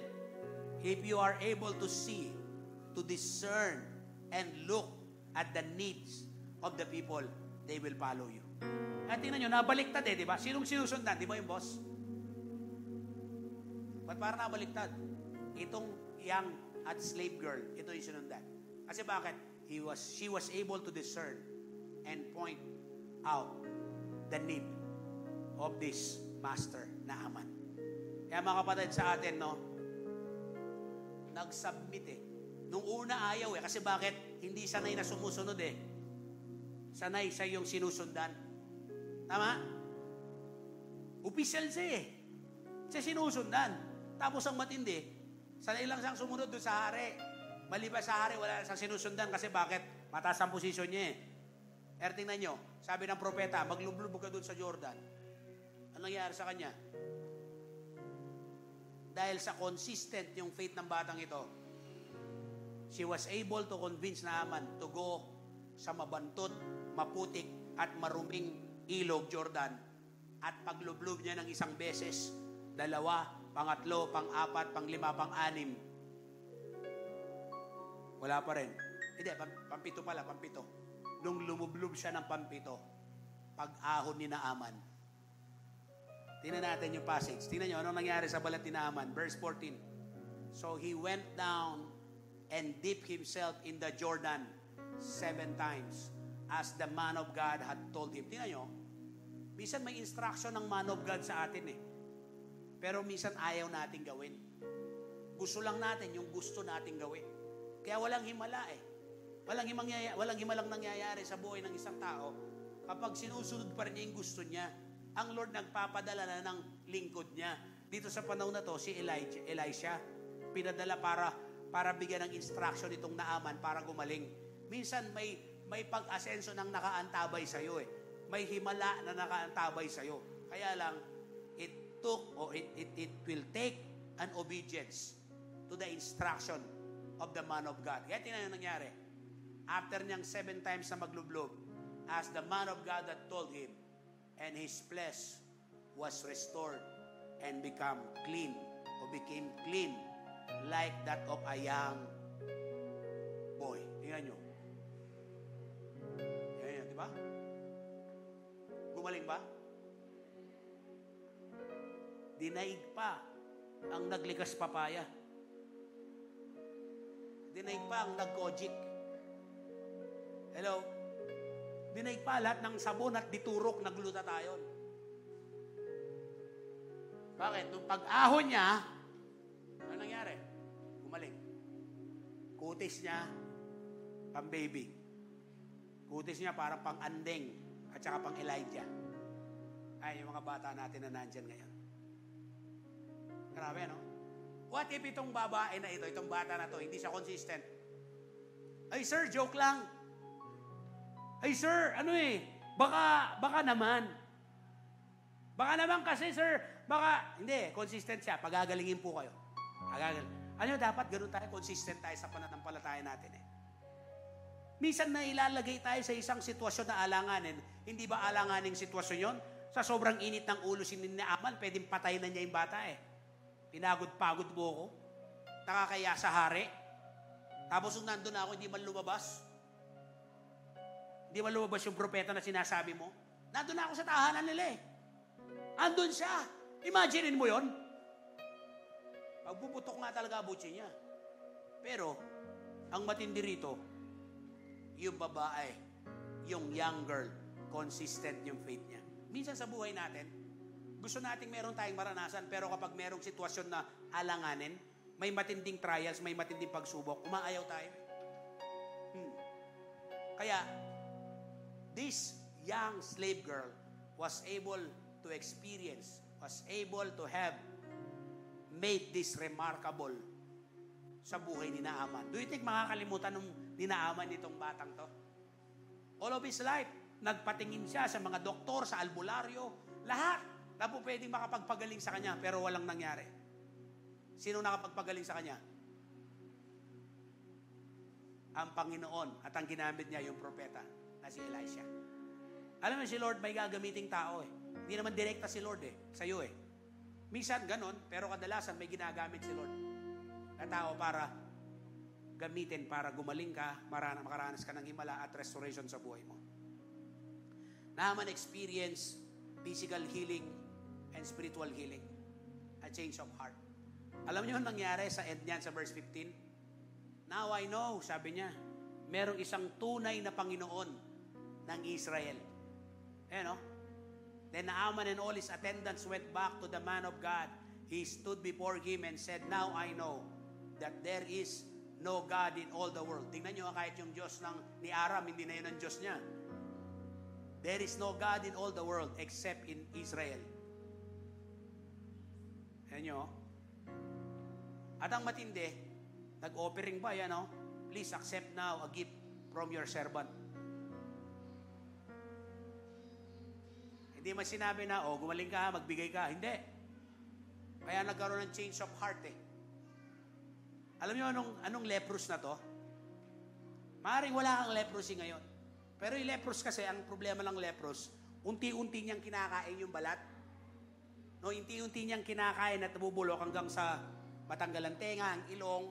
if you are able to see, to discern, and look at the needs of the people, they will follow you. At tingnan nyo, nabaliktad di ba? Sinong sinusundan? Di ba yung boss? Ba't parang nabaliktad? Itong young at slave girl, ito yung sinundan. Kasi bakit? She was able to discern and point out the need of this master, Naaman. Kaya mga kapatid sa atin, no, nag-submit Nung una ayaw kasi bakit? Hindi sanay na sumusunod Sanay siya yung sinusundan. Tama? Official siya Siya sinusundan. Tapos ang matindi, sanay lang siyang sumunod doon sa hari. Maliban sa hari, wala siyang sinusundan kasi bakit? Mataas ang posisyon niya tingnan nyo, sabi ng propeta, maglublubog ka doon sa Jordan. Anong nangyari sa kanya? Dahil sa consistent yung faith ng batang ito, she was able to convince Naaman to go sa mabantot, maputik, at maruming ilog Jordan. At paglublob niya ng isang beses, 2, pangatlo, pang-4, pang-5, pang-6. Wala pa rin. Hindi, pang-7 pala, pang-7. Nung lumublob siya ng pang-7, pag-ahon ni Naaman. Tingnan natin yung passage. Tingnan nyo, anong nangyari sa balat ni Naaman? Verse 14. So he went down and dipped himself in the Jordan 7 times, as the man of God had told him. Tingnan nyo, minsan may instruction ng man of God sa atin Pero minsan ayaw natin gawin. Gusto lang natin yung gusto natin gawin. Kaya walang himala Walang himalang nangyayari sa buhay ng isang tao kapag sinusunod pa rin niya yung gusto niya. Ang Lord nagpapadala na ng lingkod niya. Dito sa panahon na to, si Elisha, pinadala para bigyan ng instruction itong Naaman para gumaling. Minsan may pag-asenso ng nakaantabay sa iyo May himala na nakaantabay sa iyo. Kaya lang it will take an obedience to the instruction of the man of God. Kaya tingnan yung nangyari. After niyang 7 times na maglublob, as the man of God had told him, and his flesh was restored and became clean like that of a young boy. Tingnan nyo. Tingnan nyo, di ba? Gumaling ba? Dinaig pa ang naglikas papaya. Dinaig pa ang nagkojik. Hello? Dinaig pa lahat ng sabon at diturok na glutathione. Bakit? Nung pag-ahon niya, ano nangyari? Gumaling. Kutis niya, pang-baby. Kutis niya parang pang-andeng at saka pang-Elijah. Ay, yung mga bata natin na nandyan ngayon. Grabe, no? What if itong babae na ito, itong bata na to, hindi siya consistent? Ay, sir, joke lang. Ay, sir, baka naman. Baka naman kasi, sir, hindi, consistent siya. Pagagalingin po kayo. Dapat ganun tayo, consistent tayo sa pananampalataya natin Minsan na ilalagay tayo sa isang sitwasyon na alanganin. Hindi ba alanganing sitwasyon yon? Sa sobrang init ng ulo si Naaman, pwedeng patay na niya yung bata Pinagod-pagod mo ako. Nakakaya sa hari. Tapos nung nandun ako, hindi man lumabas. Hindi man lumabas yung propeta na sinasabi mo. Nandun ako sa tahanan nila Andun siya. Imaginin mo yon. Pagbubutok nga talaga butsi niya. Pero, ang matindi rito, yung babae, yung young girl, consistent yung faith niya. Minsan sa buhay natin, gusto nating meron tayong maranasan, pero kapag merong sitwasyon na alanganin, may matinding trials, may matinding pagsubok, umaayaw tayo. Kaya, this young slave girl was able to experience, was able to have made this remarkable sa buhay ni Naaman. Do you think makakalimutan ng ni Naaman itong batang to? All of his life, nagpatingin siya sa mga doktor, sa albularyo, lahat na po pwedeng makapagpagaling sa kanya, pero walang nangyari. Sino nakapagpagaling sa kanya? Ang Panginoon, at ang ginamit niya yung propeta na si Elisha. Alam mo, si Lord may gagamiting tao eh. Hindi naman direkta si Lord sa'yo eh. Minsan ganon, pero kadalasan may ginagamit si Lord na tao para gamitin, para gumaling ka, makaranas ka ng himala at restoration sa buhay mo. Naaman experience physical healing and spiritual healing. A change of heart. Alam niyo ang nangyari sa end niyan sa verse 15? Now I know, sabi niya, merong isang tunay na Panginoon ng Israel. Ayan o. Then Naaman and all his attendants went back to the man of God. He stood before him and said, now I know that there is no God in all the world. Tingnan nyo, kahit yung Diyos ni Aram, hindi na yun ang Diyos niya. There is no God in all the world except in Israel. Ayan nyo. At ang matindi, nag-offering ba yan, no? Please accept now a gift from your servant. Hindi man sinabi na, gumaling ka, magbigay ka. Hindi. Kaya nagkaroon ng change of heart Alam niyo anong leprous na to? Maaaring wala kang leprosy ngayon. Pero yung leprous kasi, ang problema ng leprous, unti-unti niyang kinakain yung balat. No, unti-unti niyang kinakain at nabubulok hanggang sa matanggal ang tenga, ang ilong,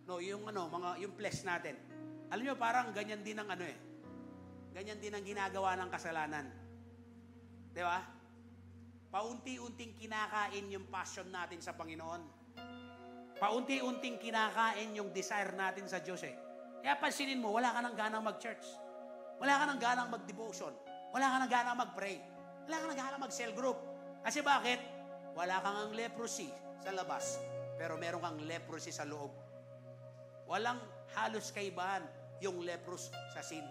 no, yung flesh natin. Alam niyo, parang ganyan din ang ganyan din ang ginagawa ng kasalanan. Di ba? Paunti-unting kinakain yung passion natin sa Panginoon. Paunti-unting kinakain yung desire natin sa Diyos Kaya pansinin mo, wala ka nang ganang mag-church. Wala ka nang ganang mag-devotion. Wala ka nang ganang mag-pray. Wala ka nang ganang mag-cell group. Kasi bakit? Wala kang ang leprosy sa labas, pero meron kang leprosy sa loob. Walang halos kaibahan yung leprous sa sin.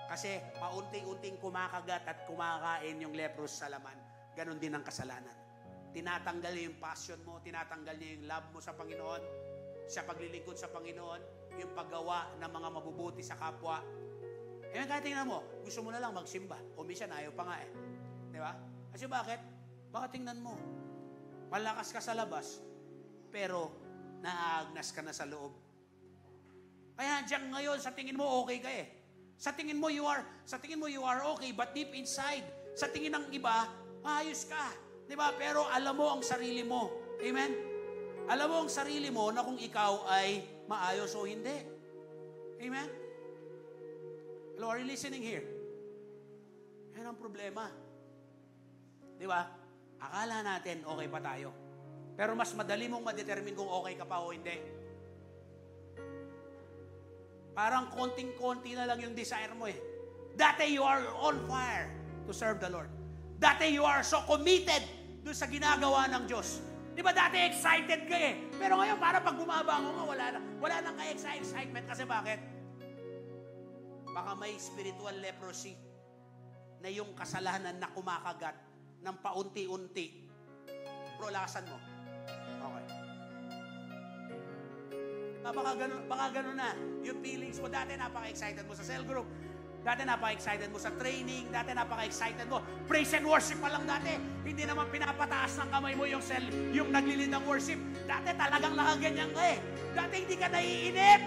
Kasi paunti-unting kumakagat at kumakain yung leprous sa laman. Ganon din ang kasalanan. Tinatanggal niya yung passion mo, tinatanggal niya yung love mo sa Panginoon, sa paglilingkod sa Panginoon, yung paggawa ng mga mabubuti sa kapwa. Kahit tingnan mo, gusto mo na lang magsimba. O minsan ayaw pa nga Di ba? Kasi bakit? Baka tingnan mo, malakas ka sa labas, pero naaagnas ka na sa loob. Kaya diyan ngayon, sa tingin mo okay ka Sa tingin mo you are okay, but deep inside, sa tingin ng iba, ayos ka. Di ba? Pero alam mo ang sarili mo. Amen? Alam mo ang sarili mo na kung ikaw ay maayos o hindi. Amen? Hello, are you listening here? Yan ang problema. Di ba? Akala natin okay pa tayo. Pero mas madali mong ma-determine kung okay ka pa o hindi. Parang konting-konti na lang yung desire mo Dati you are on fire to serve the Lord. Dati you are so committed doon sa ginagawa ng Diyos. Di ba dati excited ka Pero ngayon para pag bumabango ka, wala nang ka-excitement. Kasi bakit? Baka may spiritual leprosy na yung kasalanan na kumakagat ng paunti-unti. Bro, lakasan mo. Okay. Baka ganun na. Yung feelings mo, dati napaka-excited mo sa cell group. Dati napaka-excited mo sa training. Dati napaka-excited mo. Praise and worship pa lang dati. Hindi naman pinapataas ng kamay mo yung naglilid ng worship. Dati talagang nakaganyan ka Dati hindi ka naiinip.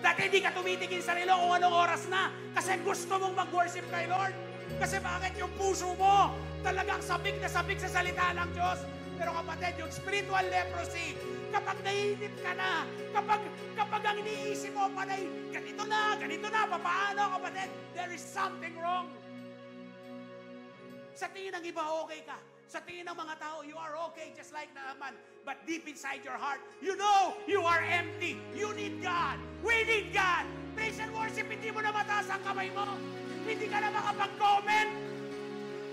Dati hindi ka tumitingin sa relo kung anong oras na. Kasi gusto mong mag-worship kay Lord. Kasi bakit yung puso mo talagang sabik na sabik sa salita ng Diyos. Pero kapatid, yung spiritual leprosy, kapag naiinip ka na, kapag ang iniisip mo, panay, ganito na, papaano kapatid? There is something wrong. Sa tingin ng iba, okay ka. Sa tingin ng mga tao, you are okay just like Naaman. But deep inside your heart, you know you are empty. You need God. We need God. Praise and worship, hindi mo na mataas ang kamay mo. Hindi ka na makapag-comment.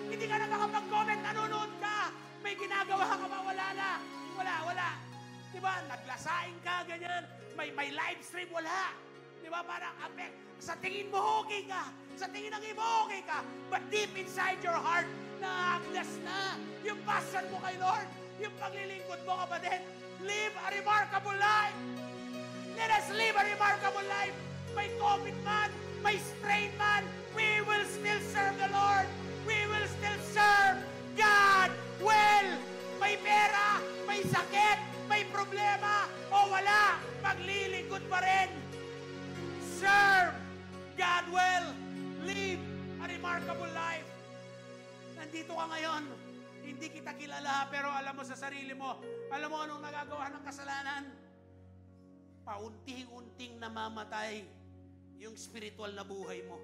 Hindi ka na makapag-comment. Nanonood ka. May ginagawa ka ba? Wala na. Wala. Diba? Naglasaing ka, ganyan. May live stream, wala. Diba? Parang sa tingin mo, okay ka. Sa tingin ng iba, okay ka. But deep inside your heart, naaglas na yung passion mo kay Lord, yung paglilingkod mo, kapatid. Live a remarkable life. Let us live a remarkable life. May COVID man, may strain man, we will still serve the Lord. We will still serve God well. May pera, may sakit, may problema, o wala, maglilingkod pa rin. Serve God well. Live a remarkable life. Nandito ka ngayon, hindi kita kilala, pero alam mo sa sarili mo, alam mo anong nagagawa ng kasalanan? Paunti-unting namamatay yung spiritual na buhay mo.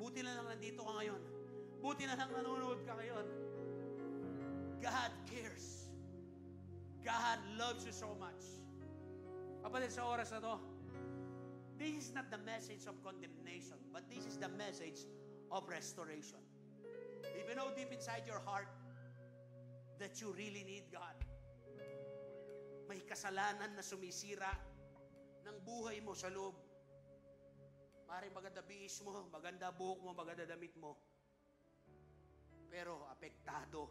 Buti na lang nandito ka ngayon. Buti na lang nanonood ka ngayon. God cares. God loves you so much. Kapatid, sa oras na to, this is not the message of condemnation, but this is the message of restoration. Even though deep inside your heart that you really need God, may kasalanan na sumisira ng buhay mo sa loob. Maring maganda bihis mo, maganda buhok mo, maganda damit mo, pero apektado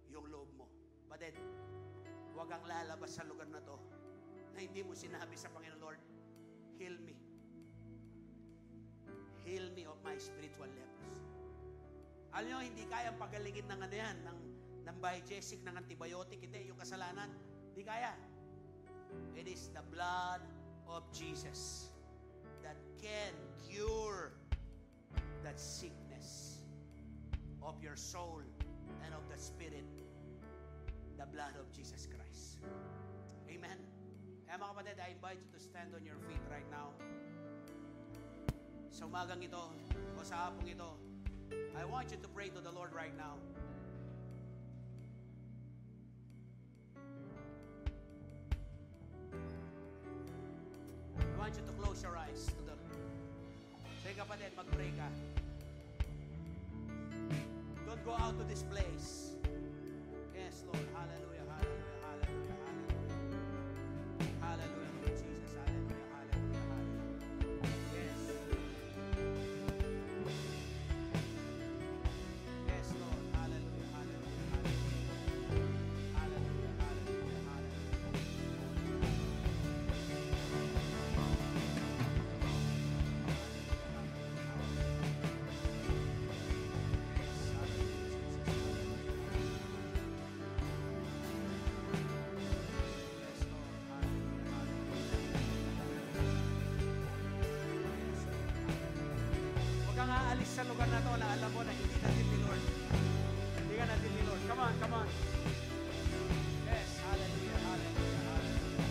yung loob mo. Baded, huwag kang lalabas sa lugar na to na hindi mo sinabi sa Panginoon, Lord, heal me. Heal me of my spiritual lepers. Alam nyo, hindi kayang pagalingin ng ano yan, ng biogesic, ng antibiotic, hindi, yung kasalanan, hindi kaya. It is the blood of Jesus that can cure that sickness of your soul and of the spirit, the blood of Jesus Christ. Amen. Kaya mga kapatid, I invite you to stand on your feet right now. Sa umagang ito, o sa hapong ito, I want you to pray to the Lord right now. I want you to close your eyes to the Lord. Say, kapatid, mag-pray ka. Don't go out to this place. Yes, Lord. Hallelujah, hallelujah, hallelujah, hallelujah. Hallelujah, Lord Jesus. Hallelujah, hallelujah, hallelujah. Yes. Yes, Lord. Hallelujah, hallelujah, hallelujah. Hallelujah, hallelujah, hallelujah. Aalis sa lugar na to na alam mo na hindi natin ni Lord. Hindi ka natin ni Lord. Come on, come on. Yes, hallelujah, hallelujah, hallelujah.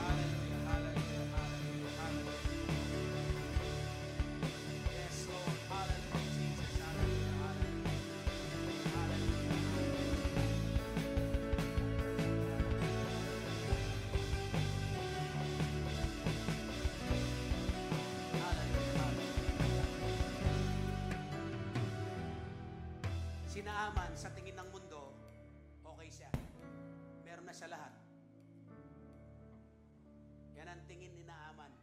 Hallelujah, hallelujah, hallelujah, hallelujah. Yes, Lord, hallelujah, Jesus, hallelujah, hallelujah. Hallelujah. Si Naaman, sa tingin ng mundo, okay siya. Meron na siya lahat. Yan ang tingin ni Naaman.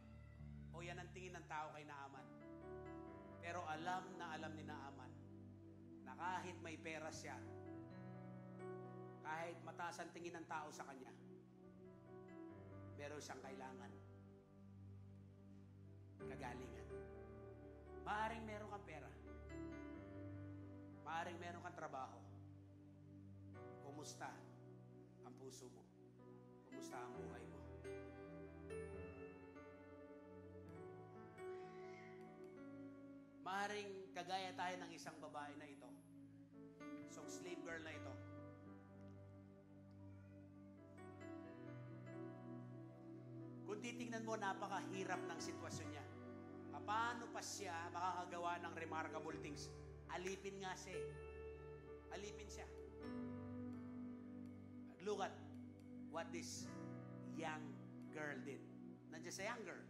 O yan ang tingin ng tao kay Naaman. Pero alam na alam ni Naaman na kahit may pera siya, kahit mataas ang tingin ng tao sa kanya, meron siyang kailangan. Kagalingan. Maaring meron kang pera. Maaring meron kang trabaho. Kumusta ang puso mo? Kumusta ang buhay mo? Maaring kagaya tayo ng isang babae na ito. Isang slave girl na ito. Kung titingnan mo, napakahirap ng sitwasyon niya. Paano pa siya makakagawa ng remarkable things Alipin nga siya. Alipin siya. Look at what this young girl did. Not just a young girl,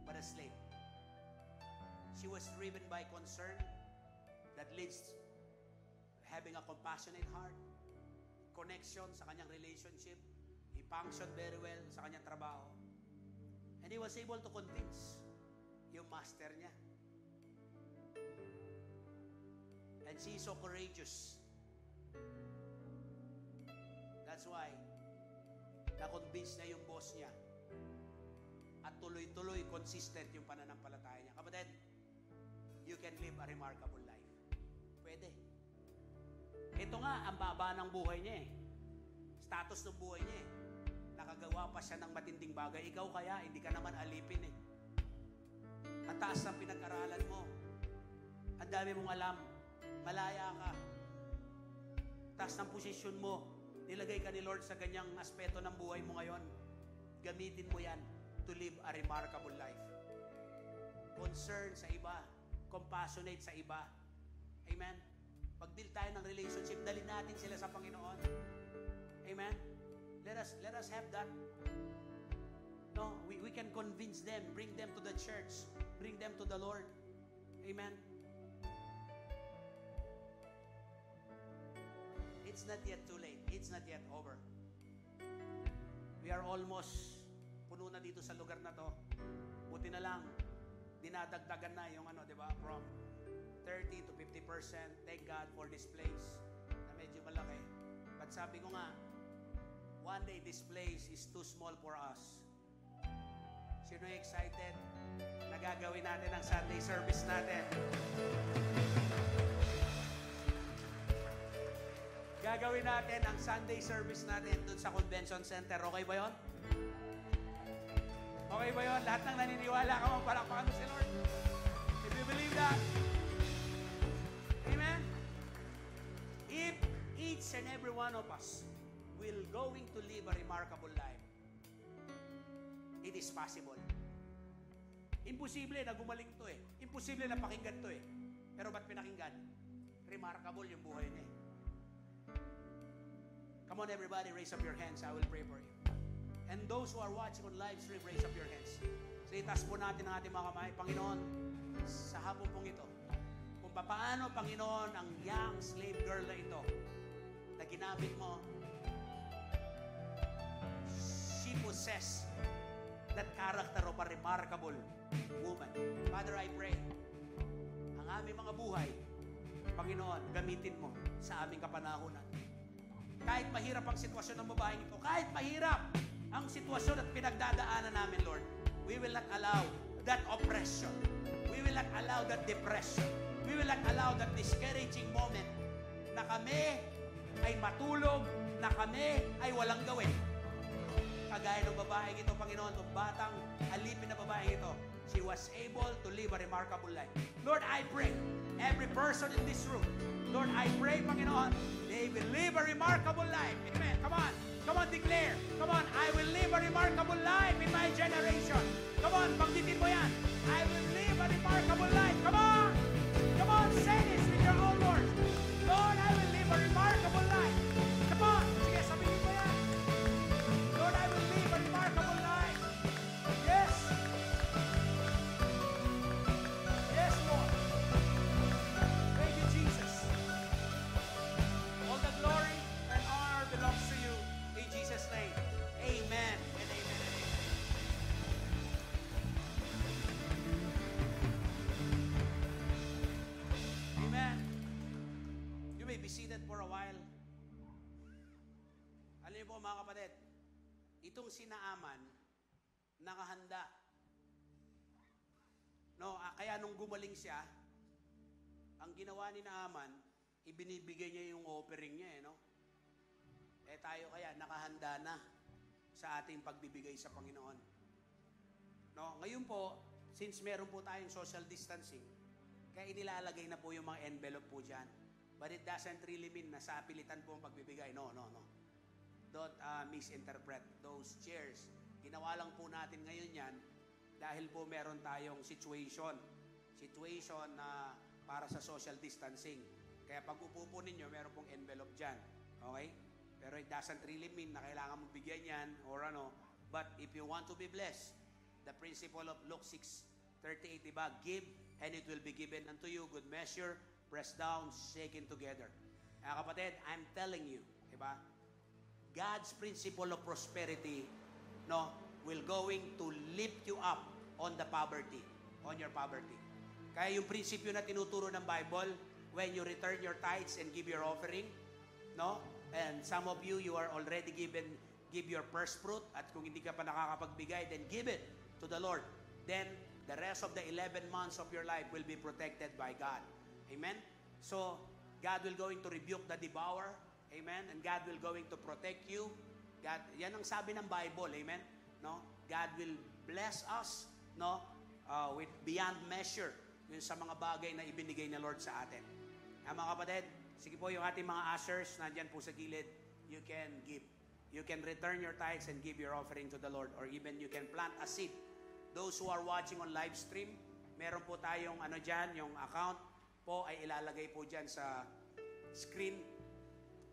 but a slave. She was driven by concern that leads to having a compassionate heart, connection sa kanyang relationship. He functioned very well sa kanyang trabaho. And he was able to convince yung master niya. And she is so courageous. That's why na-convince niya yung boss niya. At tuloy-tuloy, consistent yung pananampalataya niya. Kapatid, you can live a remarkable life. Pwede. Ito nga, ang baba ng buhay niya eh. Status ng buhay niya eh. Nakagawa pa siya ng matinding bagay. Ikaw kaya, hindi ka naman alipin eh. Ang taas ng pinag-aralan mo. Ang dami mong alam. Malaya ka. Taas ng posisyon mo. Nilagay ka ni Lord sa ganyang aspeto ng buhay mo ngayon. Gamitin mo yan to live a remarkable life. Concern sa iba. Compassionate sa iba. Amen? Pag-build tayo ng relationship, dalhin natin sila sa Panginoon. Amen? Let us have that. No, we can convince them, bring them to the church, bring them to the Lord. Amen? It's not yet too late. It's not yet over. We are almost puno na dito sa lugar na to. Buti na lang, dinadagdagan na yung di ba? From 30 to 50%. Thank God for this place na medyo malaki. But sabi ko nga, one day this place is too small for us. Sino excited? Nagagawin natin ang Sunday service natin. Gagawin natin ang Sunday service natin dun sa Convention Center. Okay ba yun? Okay ba yun? Lahat ng naniniwala ka magpalakpakan mo si Lord. If you believe that. Amen? If each and every one of us will going to live a remarkable life, it is possible. Imposible na gumaling to eh. Imposible na pakinggan to eh. Pero ba't pinakinggan? Remarkable yung buhay niya eh. Come on everybody, raise up your hands. I will pray for you. And those who are watching on live stream, raise up your hands. So itaas po natin ang ating mga kamay. Panginoon, sa hapon pong ito, kung paano, Panginoon, ang young slave girl na ito, na ginamit mo, she possessed that character of a remarkable woman. Father, I pray, ang aming mga buhay, Panginoon, gamitin mo sa aming kapanahunan. Kahit mahirap ang sitwasyon ng babaeng ito, kahit mahirap ang sitwasyon at pinagdadaanan namin, Lord, we will not allow that oppression. We will not allow that depression. We will not allow that discouraging moment na kami ay matulog, na kami ay walang gawin. Kagaya ng babaeng ito, Panginoon, ng batang alipin na babaeng ito, she was able to live a remarkable life. Lord, I pray, every person in this room, Lord, I pray, Panginoon, they will live a remarkable life. Amen. Come on. Come on, declare. Come on, I will live a remarkable life in my generation. Come on, pagditin mo yan. I will live a remarkable life. Come on. Come on, say this with your own words. Lord, I will live a remarkable life. Come on. Sige, sabihin mo yan. Lord, I will live a remarkable life. Yes. Yes, Lord. Thank you, Jesus. All the glory and honor belongs to you. In Jesus' name, amen and amen and amen. Amen. You may be seated for a while. Alam niyo po mga kapatid, itong si Naaman, nakahanda. No, kaya nung gumaling siya, ang ginawa ni Naaman, ibinibigay niya yung offering niya no? Tayo kaya nakahanda na sa ating pagbibigay sa Panginoon. No, ngayon po, since meron po tayong social distancing, kaya inilalagay na po yung mga envelope po dyan. But it doesn't really mean na sa pilitan po ang pagbibigay. No. Don't misinterpret those chairs. Ginawa lang po natin ngayon yan dahil po meron tayong situation na para sa social distancing. Kaya pag upo po ninyo, meron pong envelope dyan. Okay? Pero it doesn't really mean na kailangan mong bigyan yan or ano. But if you want to be blessed, the principle of Luke 6:38, diba? Give, and it will be given unto you. Good measure, pressed down, shaken together. Kapatid, I'm telling you, diba? God's principle of prosperity, no, will going to lift you up on the poverty, on your poverty. Kaya yung prinsipyo na tinuturo ng Bible, when you return your tithes and give your offering, no, and some of you are already give your first fruit, at kung hindi ka pa nakakapagbigay, then give it to the Lord. Then, the rest of the 11 months of your life will be protected by God. Amen? So, God will going to rebuke the devourer. Amen? And God will going to protect you. God, yan ang sabi ng Bible. Amen? No? God will bless us, no? With beyond measure, yun sa mga bagay na ibinigay ng Lord sa atin. Mga kapatid, sige po yung ating mga ushers, nandyan po sa gilid, you can give. You can return your tithes and give your offering to the Lord, or even you can plant a seed. Those who are watching on live stream, meron po tayong dyan, yung account po ay ilalagay po dyan sa screen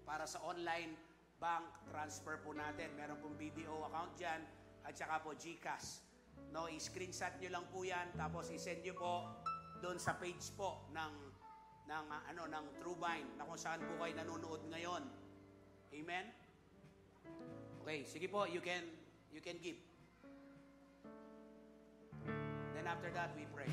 para sa online bank transfer po natin. Meron pong BDO account dyan at saka po GCash. No, i-screenshot nyo lang po yan, tapos i-send nyo po doon sa page po ng TrueVine na kung saan po kayo nanonood ngayon. Amen? Okay, sige po, you can give. Then after that, we pray.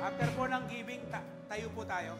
After po ng giving, tayo po tayo.